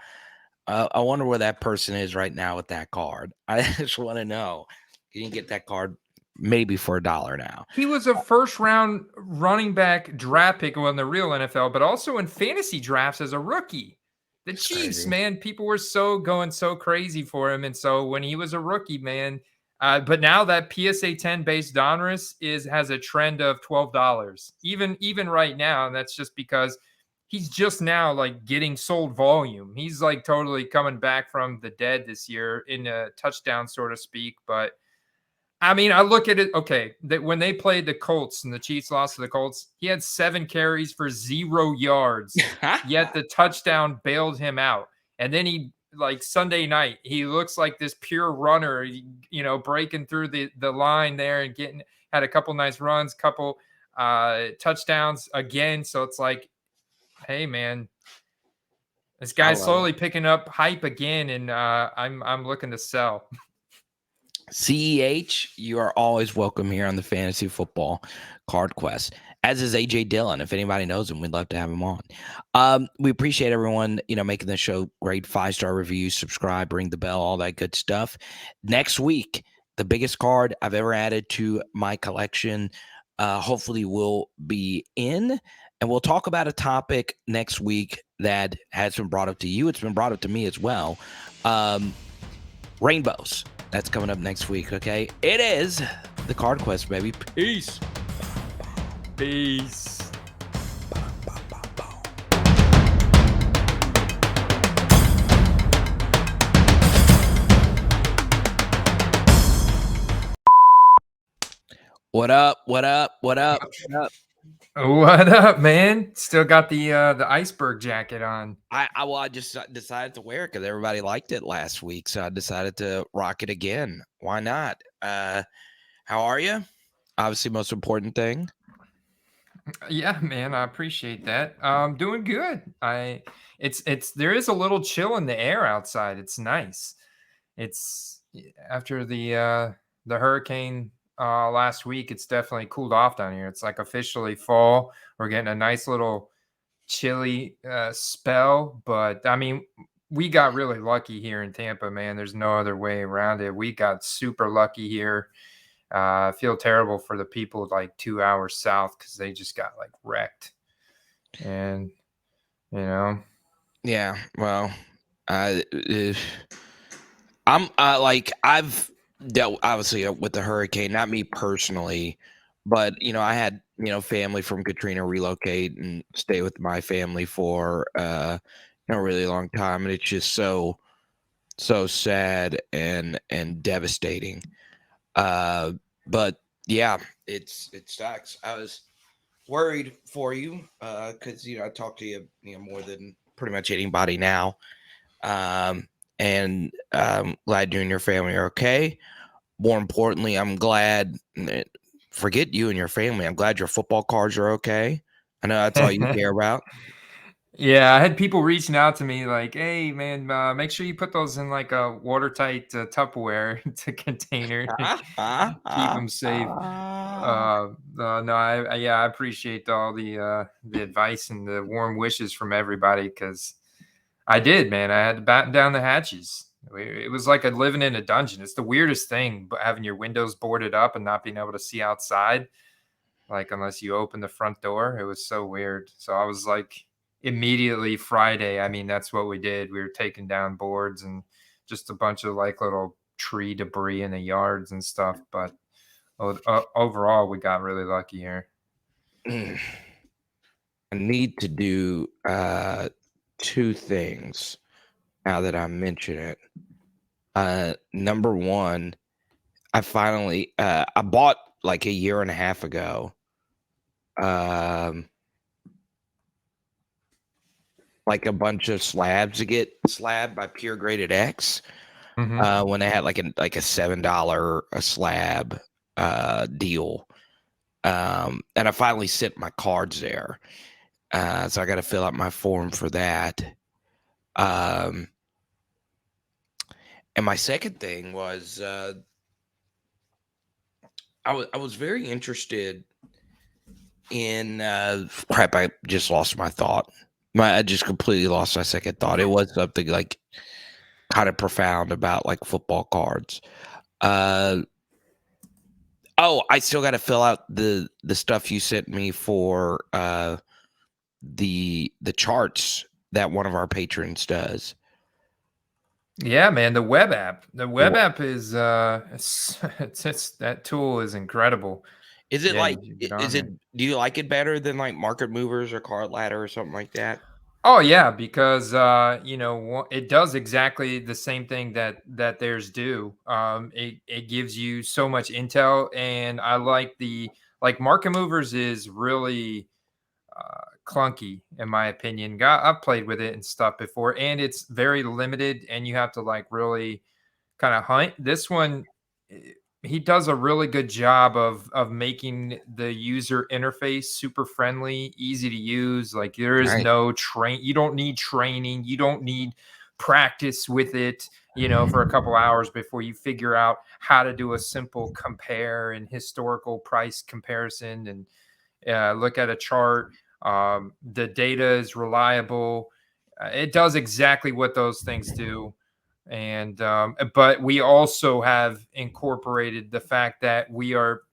I wonder where that person is right now with that card. I just want to know. You can get that card maybe for $1 now. He was a first round running back draft pick in the real NFL, but also in fantasy drafts as a rookie. The It's Chiefs, crazy. man, people were going so crazy for him. And so when he was a rookie, man, but now that PSA 10 base Donruss has a trend of $12, even right now. And that's just because he's just now like getting sold volume. He's like totally coming back from the dead this year in a touchdown, sort of speak. But I mean, I look at it, okay, that when they played the Colts and the Chiefs lost to the Colts, he had 7 carries for 0 yards, yet the touchdown bailed him out. And then like Sunday night, he looks like this pure runner, breaking through the line there and had a couple nice runs, couple touchdowns again. So it's like, hey, man, this I guy's love it. slowly picking up hype again, and I'm looking to sell. CEH, you are always welcome here on the Fantasy Football Card Quest, as is AJ Dillon. If anybody knows him, we'd love to have him on. We appreciate everyone, making the show great. 5-star reviews, subscribe, ring the bell, all that good stuff. Next week, the biggest card I've ever added to my collection, hopefully will be in. And we'll talk about a topic next week that has been brought up to you. It's been brought up to me as well. Rainbows. That's coming up next week, okay? It is the Card Quest, baby. Peace. Peace. What up? What up? What up? What up? What up, man? Still got the iceberg jacket on. I just decided to wear it because everybody liked it last week, so I decided to rock it again. Why not? How are you? Obviously, most important thing. Yeah, man, I appreciate that. Doing good. There is a little chill in the air outside. It's nice. It's after the hurricane last week. It's definitely cooled off down here. It's like officially fall. We're getting a nice little chilly spell, but I mean, we got really lucky here in Tampa, man. There's no other way around it. We got super lucky here. I feel terrible for the people like 2 hours south because they just got like wrecked. And Yeah. Well, I'm I've dealt obviously with the hurricane, not me personally, but I had family from Katrina relocate and stay with my family for a really long time, and it's just so sad and devastating. But yeah, it sucks. I was worried for you because I talk to you more than pretty much anybody now. And glad you and your family are okay. More importantly, I'm glad. Forget you and your family. I'm glad your football cards are okay. I know that's all you care about. Yeah, I had people reaching out to me like, "Hey, man, make sure you put those in like a watertight Tupperware to container, keep them safe." No, I appreciate all the advice and the warm wishes from everybody because I did, man. I had to batten down the hatches. It was like living in a dungeon. It's the weirdest thing, but having your windows boarded up and not being able to see outside, like unless you open the front door. It was so weird. So I was like, immediately Friday. I mean, that's what we did. We were taking down boards and just a bunch of like little tree debris in the yards and stuff. But overall, we got really lucky here. I need to do 2 things. Now that I mention it, number one, I finally I bought like a year and a half ago. Um, like a bunch of slabs to get slabbed by Pure Graded X. Mhm. When they had like a $7 a slab deal. And I finally sent my cards there. So I got to fill out my form for that. Um, and my second thing was I was very interested in crap. I just lost my thought. I just completely lost my second thought. It was something like kind of profound about like football cards. Uh, oh, I still got to fill out the stuff you sent me for the charts that one of our patrons does. Yeah, man, the web app. The web Wha- app is it's that tool is incredible. Is it Yeah, you like should get is on it? there. Do you like it better than like Market Movers or Card Ladder or something like that? Oh yeah, because it does exactly the same thing that theirs do. It gives you so much intel, and I like Market Movers is really clunky in my opinion. I've played with it and stuff before, and it's very limited, and you have to like really kind of hunt. This one, he does a really good job of making the user interface super friendly, easy to use. Like there is Right. no train. You don't need training. You don't need practice with it. For a couple hours before you figure out how to do a simple compare and historical price comparison and look at a chart. The data is reliable. It does exactly what those things do. And but we also have incorporated the fact that we are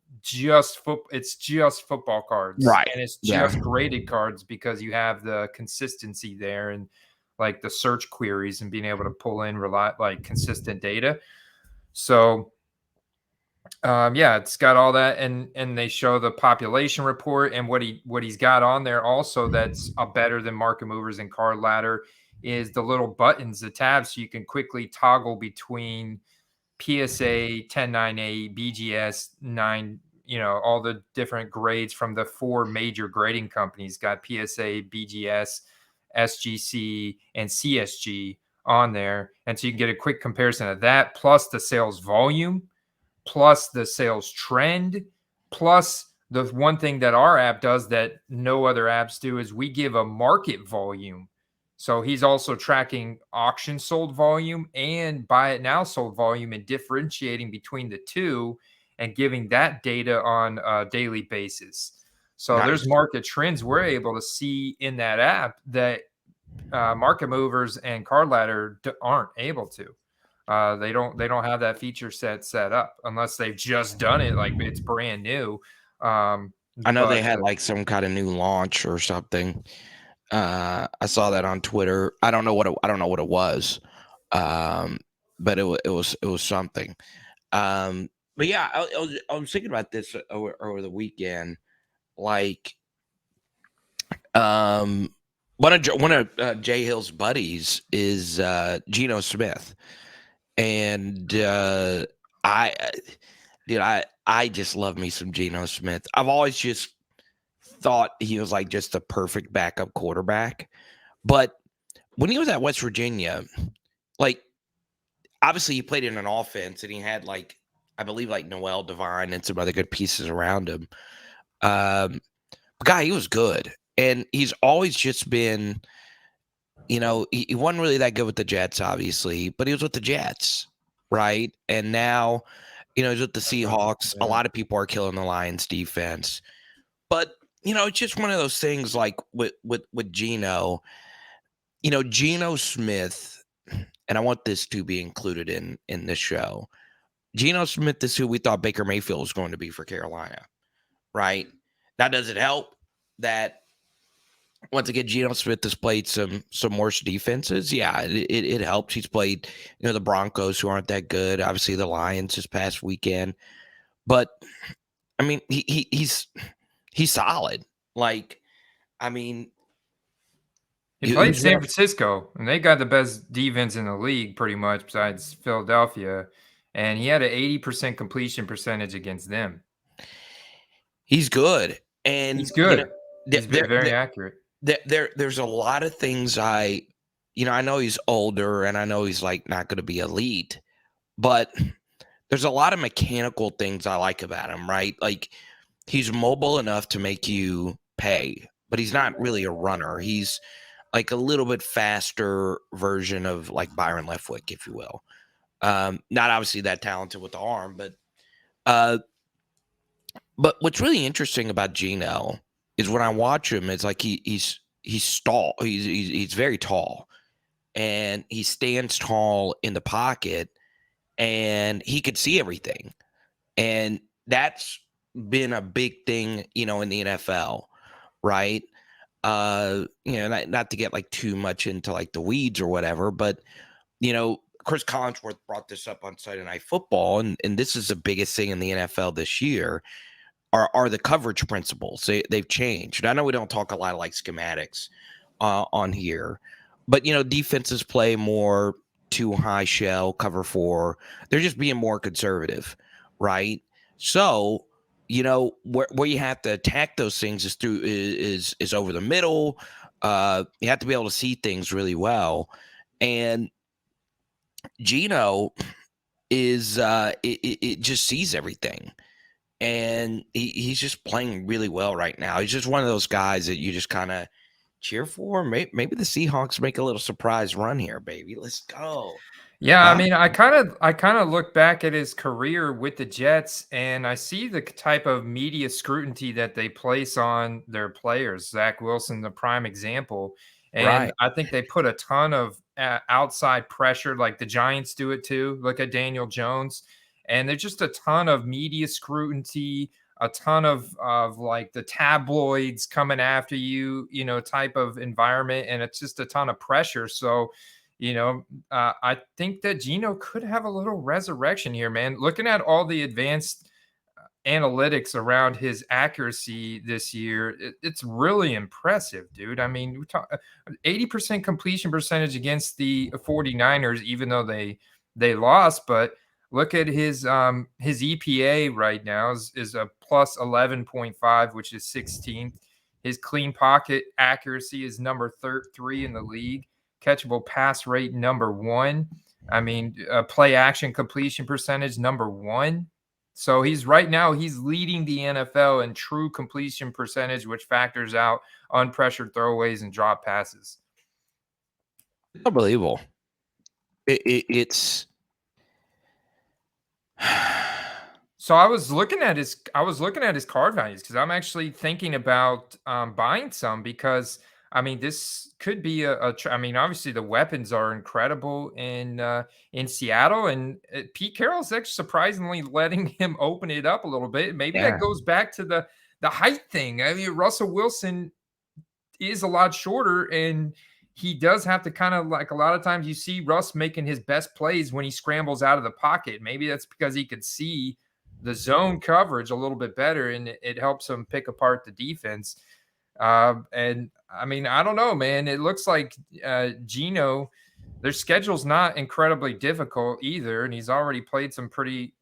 it's just football cards, Right. and it's Yeah. just graded cards because you have the consistency there and like the search queries and being able to pull in like consistent data. So yeah, it's got all that, and they show the population report and what he's got on there. Also, that's better than Market Movers and Card Ladder is the little buttons, the tabs, so you can quickly toggle between PSA 109A, BGS 9. All the different grades from the four major grading companies got PSA, BGS, SGC, and CSG on there, and so you can get a quick comparison of that plus the sales volume plus the sales trend, plus the one thing that our app does that no other apps do is we give a market volume. So he's also tracking auction sold volume and buy it now sold volume and differentiating between the two and giving that data on a daily basis. So there's Nice. market trends we're able to see in that app that market movers and card ladder aren't able to. They don't have that feature set up unless they've just done it like it's brand new. Um, I know they but had like some kind of new launch or something. I saw that on Twitter. I don't know what it was. Um, but it was something. But yeah, I was thinking about this over the weekend. Like, um, one of Jay Hill's buddies is Geno Smith, and I, dude, I just love me some Geno Smith. I've always just thought he was like just the perfect backup quarterback, but when he was at West Virginia, like obviously he played in an offense and he had like I believe like Noel Devine and some other good pieces around him. Um, guy, he was good, and he's always just been, he wasn't really that good with the Jets, obviously, but he was with the Jets, right? And now, he's with the Seahawks. A yeah. lot of people are killing the Lions defense, but it's just one of those things like with Geno. Geno Smith, and I want this to be included in this show. Geno Smith is who we thought Baker Mayfield was going to be for Carolina, right? Now, does it help that once again Geno Smith has played some worse defenses? Yeah, it helps. He's played, the Broncos, who aren't that good. Obviously, the Lions this past weekend, but I mean, he's solid. Like, I mean, He played Who's San that? Francisco, and they got the best defense in the league pretty much besides Philadelphia, and he had an 80% completion percentage against them. He's good, and He's good. there, He's there, very accurate. there's a lot of things I know he's older, and I know he's like not going to be elite, but there's a lot of mechanical things I like about him, right? Like he's mobile enough to make you pay, but he's not really a runner. He's like a little bit faster version of like Byron Leftwich, if you will. Not obviously that talented with the arm, uh, but what's really interesting about Gino is when I watch him, it's like he's tall. He's very tall, and he stands tall in the pocket, and he could see everything. And that's been a big thing, in the NFL, right? Not to get like too much into like the weeds or whatever, but Chris Collinsworth brought this up on Sunday Night Football, and this is the biggest thing in the NFL this year are the coverage principles. They've changed. I know we don't talk a lot of like schematics on here, but defenses play more too high shell, cover four. They're just being more conservative, right? So, where you have to attack those things is over the middle. You have to be able to see things really well. And Gino is it just sees everything. And he's just playing really well right now. He's just one of those guys that you just kind of cheer for. Maybe the Seahawks make a little surprise run here, baby. Let's go. Yeah, I Huh? mean, I kind of look back at his career with the Jets, and I see the type of media scrutiny that they place on their players. Zach Wilson, the prime example, and Right. I think they put a ton of outside pressure, like the Giants do it too. Look at Daniel Jones, and there's just a ton of media scrutiny, a ton of like the tabloids coming after you, type of environment, and it's just a ton of pressure. So I think that Gino could have a little resurrection here, man. Looking at all the advanced analytics around his accuracy this year, it's really impressive, dude. I mean, we talk 80% completion percentage against the 49ers, even though they lost, but look at his EPA right now is a plus 11.5, which is 16th. His clean pocket accuracy is number 3 in the league. Catchable pass rate number 1. I mean, play action completion percentage number 1. So he's leading the NFL in true completion percentage, which factors out unpressured throwaways and drop passes. Unbelievable. It's So I was looking at his card values because I'm actually thinking about buying some because I mean this could be I mean obviously the weapons are incredible in Seattle, and Pete Carroll's actually surprisingly letting him open it up a little bit. Maybe that yeah. goes back to the height thing. I mean Russell Wilson is a lot shorter, and he does have to kind of like a lot of times you see Russ making his best plays when he scrambles out of the pocket. Maybe that's because he could see the zone coverage a little bit better, and it helps him pick apart the defense. And I mean, I don't know, man. It looks like Gino, their schedule's not incredibly difficult either, and he's already played some pretty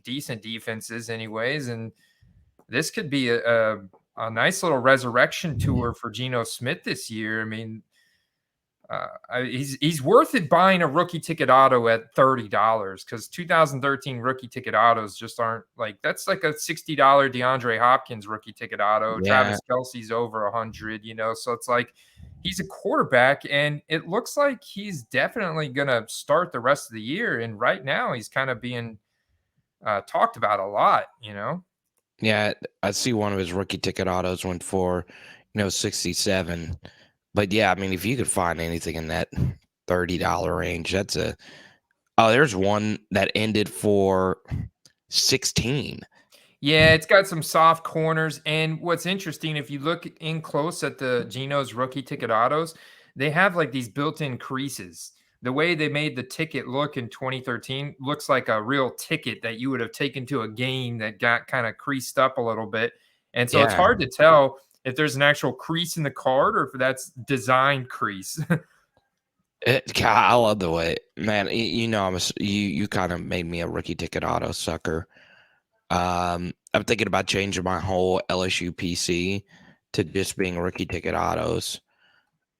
decent defenses, anyways. And this could be a nice little resurrection tour for Geno Smith this year. I mean, he's worth it buying a rookie ticket auto at $30 because 2013 rookie ticket autos just aren't like that's like a $60 DeAndre Hopkins rookie ticket auto. Yeah. Travis Kelsey's over 100, so it's like he's a quarterback, and it looks like he's definitely gonna start the rest of the year. And right now, he's kind of being talked about a lot. Yeah, I see one of his rookie ticket autos went for, 67. But yeah, I mean, if you could find anything in that $30 range, there's one that ended for 16. Yeah, it's got some soft corners. And what's interesting, if you look in close at the Geno's rookie ticket autos, they have like these built-in creases. The way they made the ticket look in 2013 looks like a real ticket that you would have taken to a game that got kind of creased up a little bit. And so it's Yeah. hard to tell if there's an actual crease in the card or if that's designed crease. God, I love the way, man. You know, you kind of made me a rookie ticket auto sucker. I'm thinking about changing my whole LSU PC to just being rookie ticket autos.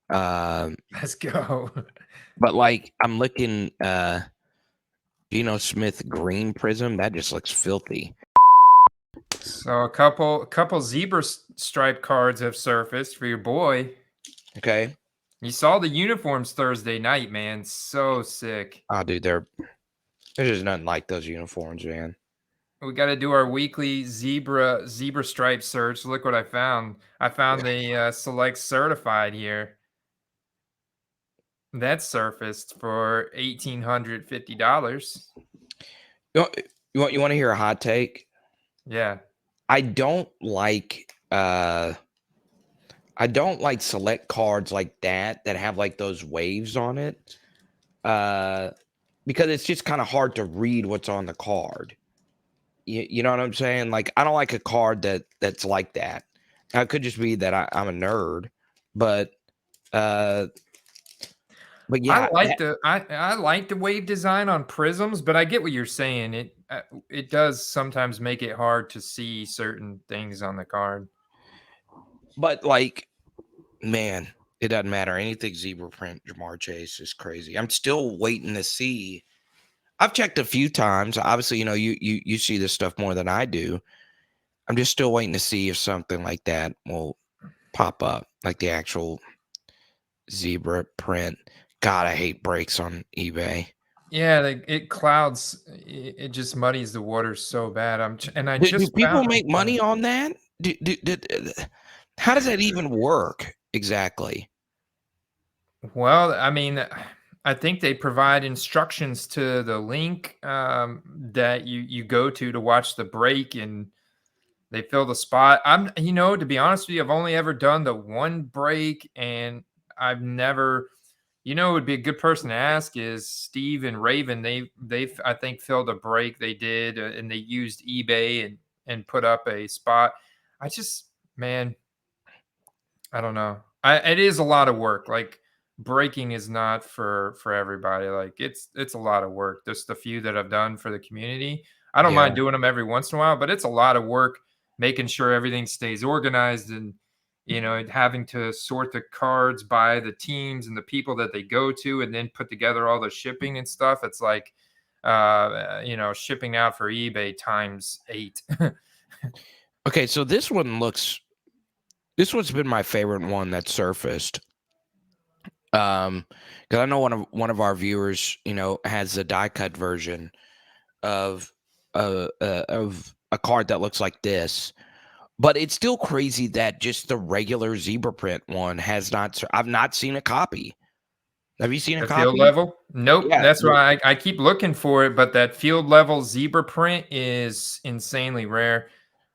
Let's go. But like I'm looking, Geno Smith green prism that just looks filthy. So a couple zebra stripe cards have surfaced for your boy. Okay. You saw the uniforms Thursday night, man. So sick. Oh, dude, there's just nothing like those uniforms, man. We got to do our weekly zebra stripe search. Look what I found. I found the select certified here. That surfaced for $1,850. You want to hear a hot take? Yeah. I don't like select cards like that have like those waves on it. Because it's just kind of hard to read what's on the card. You know what I'm saying? Like I don't like a card that's like that. Now, it could just be that I'm a nerd, but yeah, I like the wave design on prisms, but I get what you're saying. It does sometimes make it hard to see certain things on the card. But like, man, it doesn't matter. Anything zebra print Jamar Chase is crazy. I'm still waiting to see. I've checked a few times. Obviously, you know, you see this stuff more than I do. I'm just still waiting to see if something like that will pop up, like the actual zebra print. God, I hate breaks on eBay. Yeah, it clouds. It just muddies the waters so bad. I Do just people found. make money on that? How does that even work exactly? Well, I mean, I think they provide instructions to the link that you go to watch the break, and they fill the spot. To be honest with you, I've only ever done the one break, and I've never. Would be a good person to ask is Steve and Raven. They've I think filled a break they did, and they used eBay and put up a spot. I just man, I don't know. It is a lot of work. Like breaking is not for everybody. Like it's a lot of work. Just the few that I've done for the community. I don't Yeah. mind doing them every once in a while, but it's a lot of work making sure everything stays organized and having to sort the cards by the teams and the people that they go to and then put together all the shipping and stuff. It's like shipping out for eBay times 8. Okay, so this one's been my favorite one that surfaced. Because I know one of our viewers, has the die cut version of a card that looks like this. But it's still crazy that just the regular zebra print one has not. I've not seen a copy. Have you seen a The copy? field level? Nope. Yeah, That's why I keep looking for it, but that field level zebra print is insanely rare.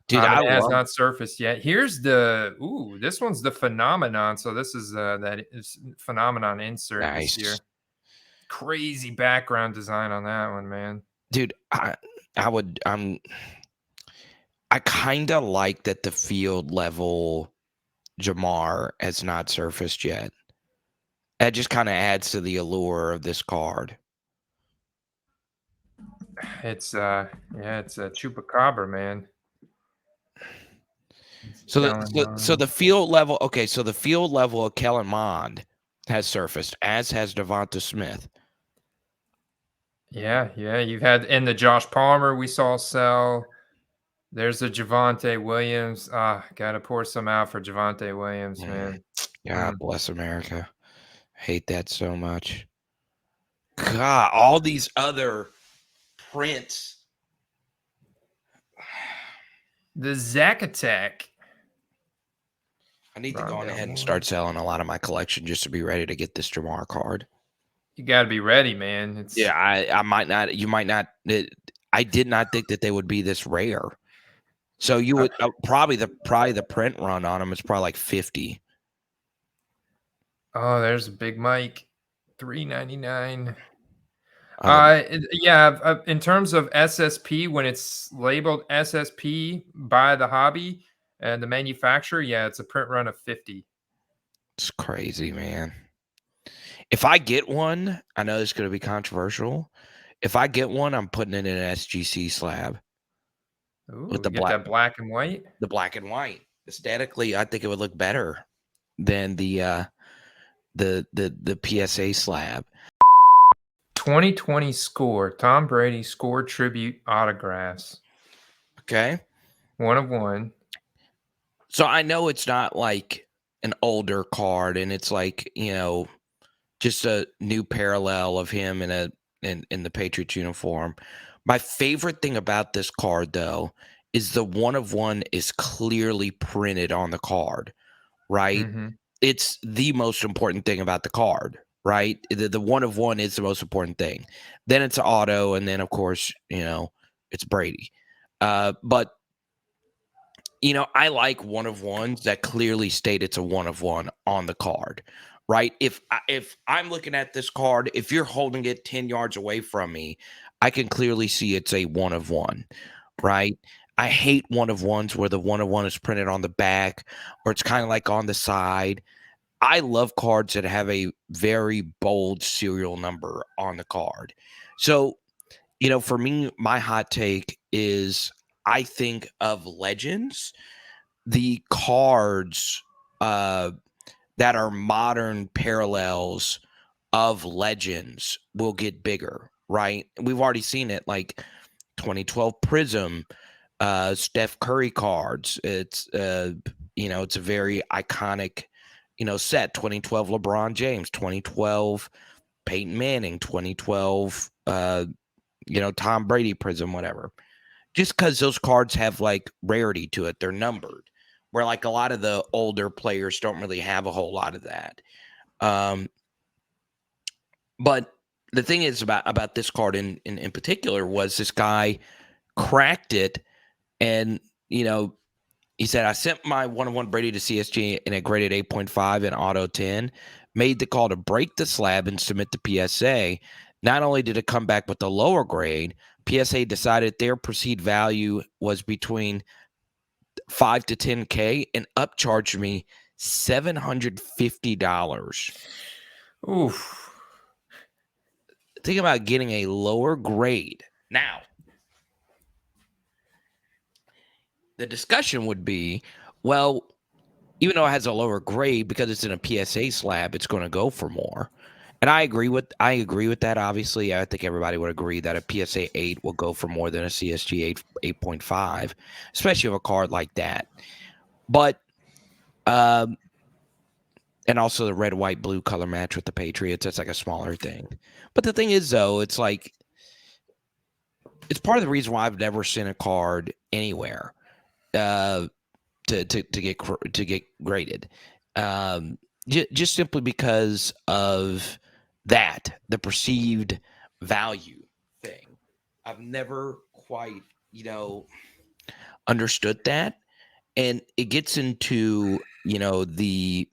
dude, It I has love. not surfaced yet. Here's this one's the phenomenon. So this is that is phenomenon insert this year. Nice, Crazy background design on that one, man. dude. I kind of like that the field level Jamar has not surfaced yet. That just kind of adds to the allure of this card. It's it's a chupacabra, man. So the field level, okay, so the field level of Kellen Mond has surfaced, as has Devonta Smith. Yeah, you've had in the Josh Palmer we saw sell. There's a Javonte Williams. Gotta pour some out for Javonte Williams, man. God bless America. Hate that so much. God, all these other prints. The Zacatech. I need to go on ahead and start selling a lot of my collection just to be ready to get this Jamar card. You got to be ready, man. Yeah, I might not. You might not. I did not think that they would be this rare. So you would probably the print run on them is probably like 50. Oh, there's a Big Mike, $3.99. In terms of SSP, when it's labeled SSP by the hobby, And the manufacturer, yeah, it's a print run of 50. It's crazy, man. If I get one, I know it's going to be controversial. If I get one, I'm putting it in an SGC slab with Ooh, you get that black and white? the black and white. Aesthetically, I think it would look better than the PSA slab. 2020 score. Tom Brady score tribute autographs. Okay. 1 of 1. So I know it's not like an older card, and it's like, just a new parallel of him in the Patriots uniform. My favorite thing about this card, though, is the 1 of 1 is clearly printed on the card, right? Mhm. It's the most important thing about the card, right? The 1 of 1 is the most important thing. Then it's auto, and then of course, it's Brady. But I like 1 of 1s that clearly state it's a 1 of 1 on the card, right? If I'm looking at this card, if you're holding it 10 yards away from me, I can clearly see it's a 1 of 1, right? I hate 1 of 1s where the 1 of 1 is printed on the back or it's kind of like on the side. I love cards that have a very bold serial number on the card. So, for me, my hot take is I think of Legends, the cards that are modern parallels of Legends will get bigger, right? We've already seen it, like 2012 Prism, Steph Curry cards. It's a very iconic, set. 2012 LeBron James, 2012 Peyton Manning, 2012, Tom Brady Prism, whatever. Just because those cards have like rarity to it, they're numbered. Where like a lot of the older players don't really have a whole lot of that. But the thing is about this card in particular was this guy cracked it, and he said, I sent my 1-on-1 Brady to CSG in a graded 8.5 and auto 10, made the call to break the slab and submit to PSA. Not only did it come back with a lower grade, PSA decided their perceived value was between 5 to 10K and upcharged me $750. Oof. Think about getting a lower grade. Now, the discussion would be, well, even though it has a lower grade, because it's in a PSA slab, it's going to go for more. And I agree with that. Obviously, I think everybody would agree that a PSA 8 will go for more than a CSG 8.5, especially with a card like that. But and also the red, white, blue color match with the Patriots, that's like a smaller thing. But the thing is, though, it's like it's part of the reason why I've never sent a card anywhere to get graded. Just simply because of that, the perceived value thing. I've never quite, understood that. And it gets into, the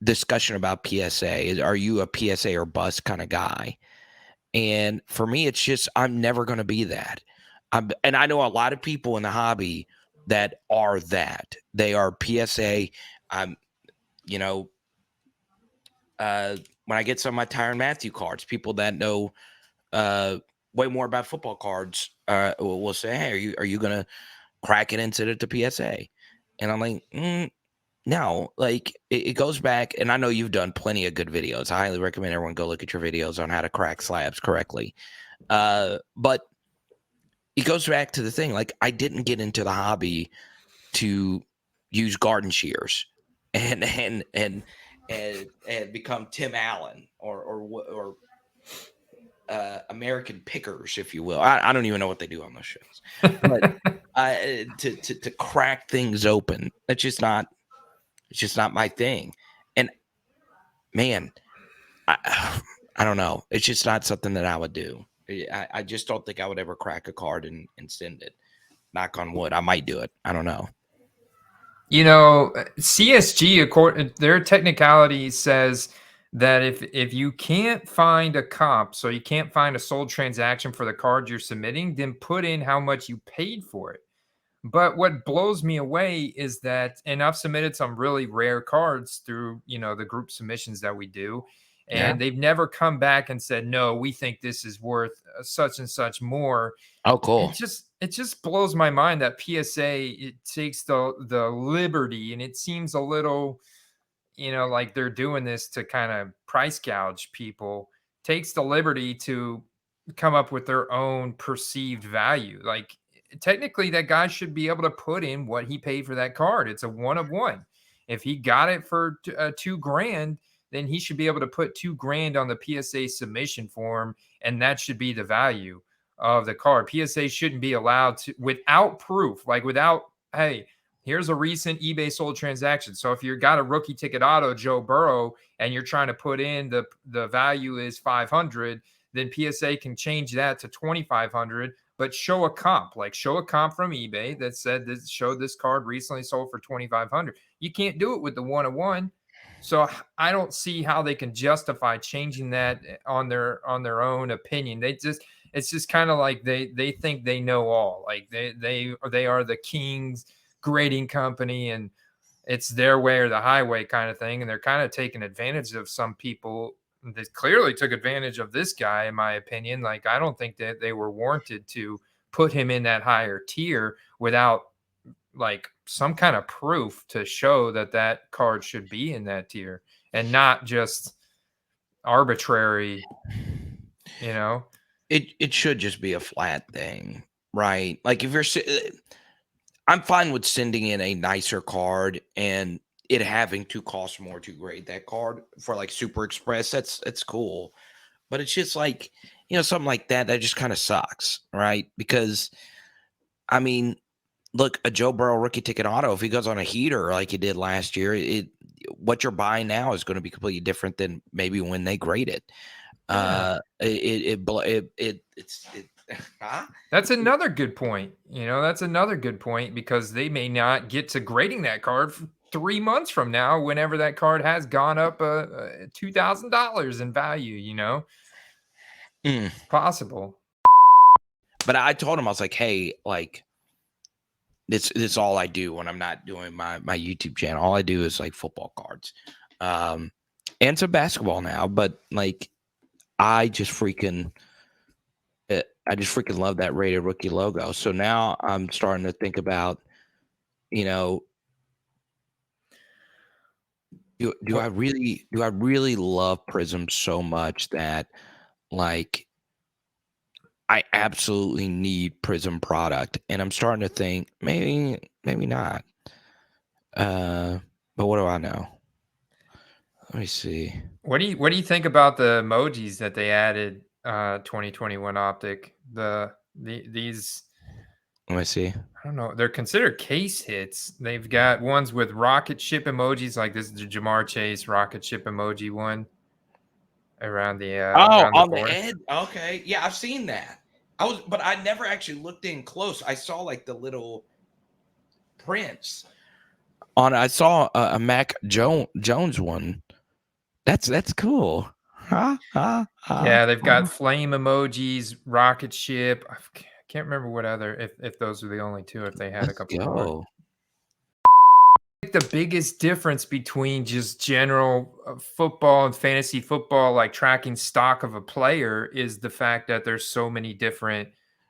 discussion about PSA. Are you a PSA or bust kind of guy? And for me, it's just, I'm never going to be that. And I know a lot of people in the hobby that are that. They are PSA. I'm, when I get some of my Tyrann Matthew cards, people that know way more about football cards will say, "Hey, are you gonna crack it into the PSA?" And I'm like, no. Like it goes back, and I know you've done plenty of good videos. I highly recommend everyone go look at your videos on how to crack slabs correctly. But it goes back to the thing. Like I didn't get into the hobby to use garden shears and become Tim Allen or American pickers, if you will. I don't even know what they do on those shows, but to crack things open, it's just not my thing. And man, I don't know. It's just not something that I would do. I just don't think I would ever crack a card and send it. Knock on wood. I might do it. I don't know. CSG, according their technicality says that if you can't find a comp, so you can't find a sold transaction for the card you're submitting, then put in how much you paid for it. But what blows me away is that, and I've submitted some really rare cards through, the group submissions that we do, Yeah. and they've never come back and said, no, we think this is worth such and such more. Oh, It cool. just blows my mind that PSA, it takes the liberty, and it seems a little, like they're doing this to kind of price gouge people, takes the liberty to come up with their own perceived value. Like, technically, that guy should be able to put in what he paid for that card. It's a one of one. If he got it for $2,000, then he should be able to put $2,000 on the PSA submission form, and that should be the value of the card. PSA shouldn't be allowed to, without proof, like without, hey, here's a recent eBay sold transaction. So if you got a rookie ticket auto, Joe Burrow, and you're trying to put in the value is 500, then PSA can change that to 2,500, but show a comp, like show a comp from eBay that said this, showed this card recently sold for 2,500. You can't do it with the one-of-one. So I don't see how they can justify changing that on their own opinion. It's just kind of like they think they know all. Like they are the kings grading company, and it's their way or the highway kind of thing. And they're kind of taking advantage of some people. They clearly took advantage of this guy, in my opinion. Like, I don't think that they were warranted to put him in that higher tier without like some kind of proof to show that that card should be in that tier, and not just arbitrary, you know. It should just be a flat thing, right? Like if I'm fine with sending in a nicer card and it having to cost more to grade that card for like Super Express. That's cool. But it's just like, something like that just kind of sucks, right? Because I mean, look, a Joe Burrow rookie ticket auto, if he goes on a heater like he did last year, what you're buying now is going to be completely different than maybe when they grade it. Yeah. Huh? That's another good point. That's another good point, because they may not get to grading that card for 3 months from now, whenever that card has gone up $2,000 in value. Mm. It's possible. But I told him, I was like, hey, like this all I do when I'm not doing my YouTube channel. All I do is like football cards, and some basketball now. But like, I just freaking love that rated rookie logo. So now I'm starting to think about, do I really love Prism so much that like I absolutely need Prism product? And I'm starting to think maybe not. But what do I know? Let me see. What do you think about the emojis that they added 2021 Optic? These, Let me see. I don't know, they're considered case hits. They've got ones with rocket ship emojis, like this is the Jamar Chase rocket ship emoji one around the around the On the corner. edge. Okay, yeah, I've seen that. But I never actually looked in close. I saw like the little prints on. I saw a Mac Jones one. That's cool. Yeah, they've got flame emojis, rocket ship. I can't remember what other, if those are the only two, if they had a Let's couple more. go. The biggest difference between just general football and fantasy football, like tracking stock of a player, is the fact that there's so many different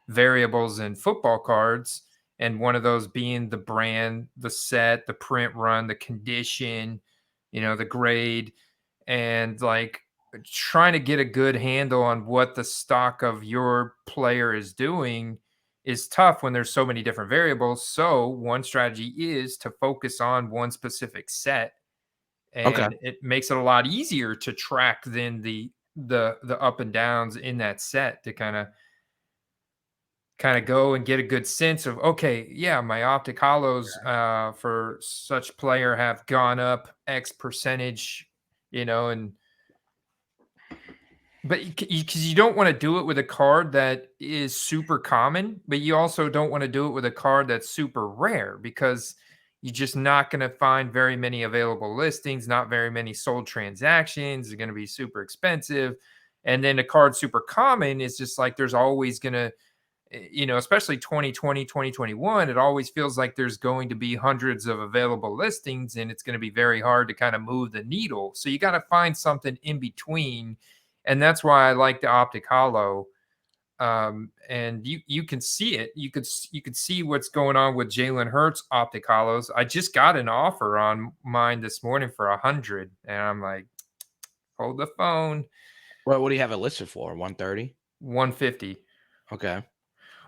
variables in football cards. And one of those being the brand, the set, the print run, the condition, the grade, and like trying to get a good handle on what the stock of your player is doing is tough when there's so many different variables. So one strategy is to focus on one specific set, Okay. and it makes it a lot easier to track than the up and downs in that set, to kind of go and get a good sense of, okay, yeah, my optic hollows for such player have gone up X percentage, and but because you don't want to do it with a card that is super common, but you also don't want to do it with a card that's super rare, because you're just not going to find very many available listings, not very many sold transactions. They're going to be super expensive. And then a card super common is just like there's always going to, especially 2020, 2021, it always feels like there's going to be hundreds of available listings and it's going to be very hard to kind of move the needle. So you got to find something in between. And that's why I like the Optic Holo. And you can see it. You could see what's going on with Jalen Hurts Optic Holos. I just got an offer on mine this morning for 100, and I'm like, hold the phone. Well, what do you have it listed for? 130? 150. Okay.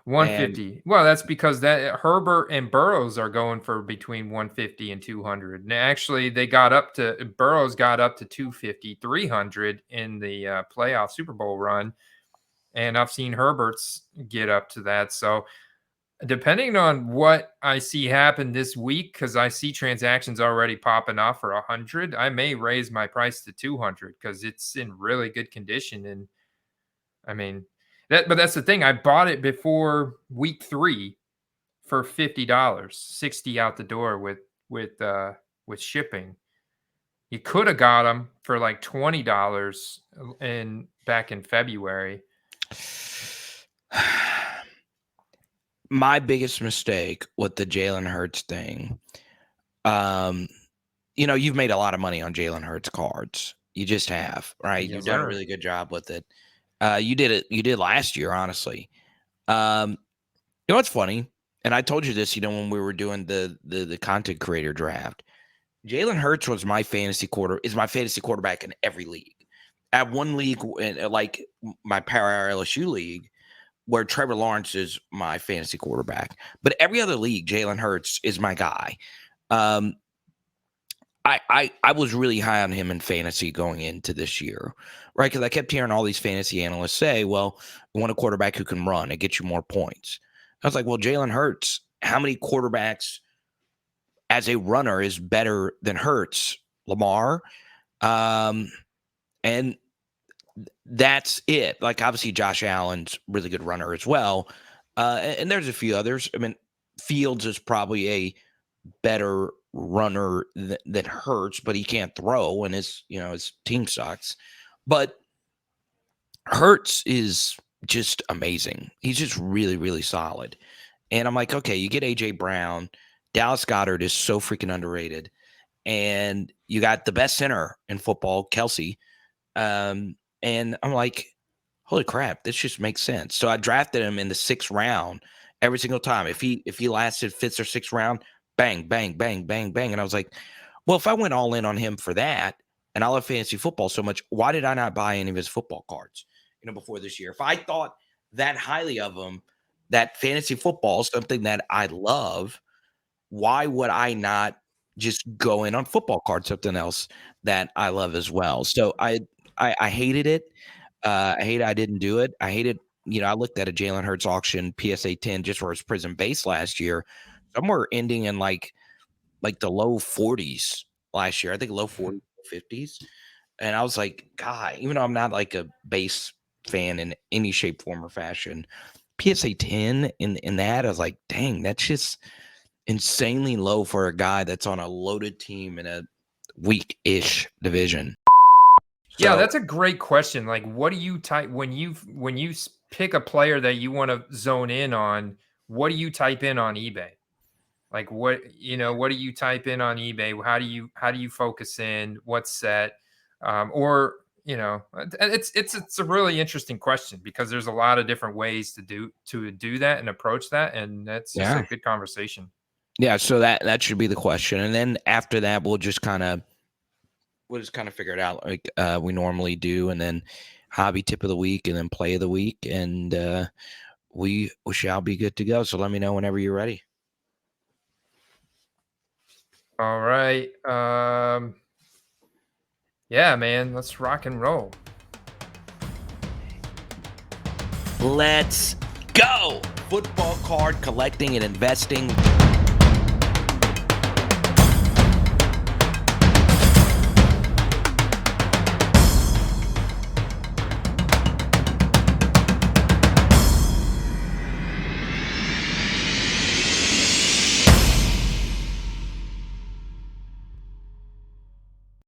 150. Well, that's because that Herbert and Burrows are going for between 150 and 200. And actually, Burrows got up to 250, 300 in the playoff Super Bowl run. And I've seen Herbert's get up to that. So depending on what I see happen this week, because I see transactions already popping off for 100, I may raise my price to 200 because it's in really good condition. And I mean, but that's the thing. I bought it before week 3 for $50, 60 out the door with shipping. You could have got them for like $20 back in February. My biggest mistake with the Jalen Hurts thing, you've made a lot of money on Jalen Hurts cards. You just have, right? Yes, You've done a sir. really good job with it. You did last year, honestly. What's funny, and I told you this, when we were doing the content creator draft. Jalen Hurts is my fantasy quarterback in every league. At one league, like my Power LSU league, where Trevor Lawrence is my fantasy quarterback. But every other league, Jalen Hurts is my guy. I was really high on him in fantasy going into this year, right? Because I kept hearing all these fantasy analysts say, well, we want a quarterback who can run and get you more points. I was like, well, Jalen Hurts, how many quarterbacks as a runner is better than Hurts? Lamar. And that's it. Like, obviously, Josh Allen's really good runner as well. And there's a few others. I mean, Fields is probably a better runner than Hurts, but he can't throw, and his team sucks. But Hurts is just amazing. He's just really, really solid. And I'm like, okay, you get A.J. Brown. Dallas Goedert is so freaking underrated. And you got the best center in football, Kelsey. And I'm like, holy crap, this just makes sense. So I drafted him in the 6th round every single time. If he lasted 5th or 6th round, bang, bang, bang, bang, bang. And I was like, well, if I went all in on him for that, and I love fantasy football so much, why did I not buy any of his football cards, before this year? If I thought that highly of him, that fantasy football is something that I love, why would I not just go in on football cards, something else that I love as well? So I hated it. I hate I didn't do it. I hated, I looked at a Jalen Hurts auction PSA 10 just for his prison base last year. Somewhere ending in like the low 40s last year. I think low 40s, 50s. And I was like, God, even though I'm not like a base fan in any shape, form, or fashion, PSA 10 in that, I was like, dang, that's just insanely low for a guy that's on a loaded team in a weak-ish division. Yeah, that's a great question. Like, what do you type when you pick a player that you want to zone in on? What do you type in on eBay? Like, what do you type in on eBay? How do you focus in? What's set? It's a really interesting question because there's a lot of different ways to do that and approach that, and that's just a good conversation. Yeah, so that should be the question, and then after that, we'll just kind of figure it out like we normally do, and then hobby tip of the week, and then play of the week, and we shall be good to go. So let me know whenever you're ready. All right. Yeah, man, let's rock and roll. Let's go. Football card collecting and investing.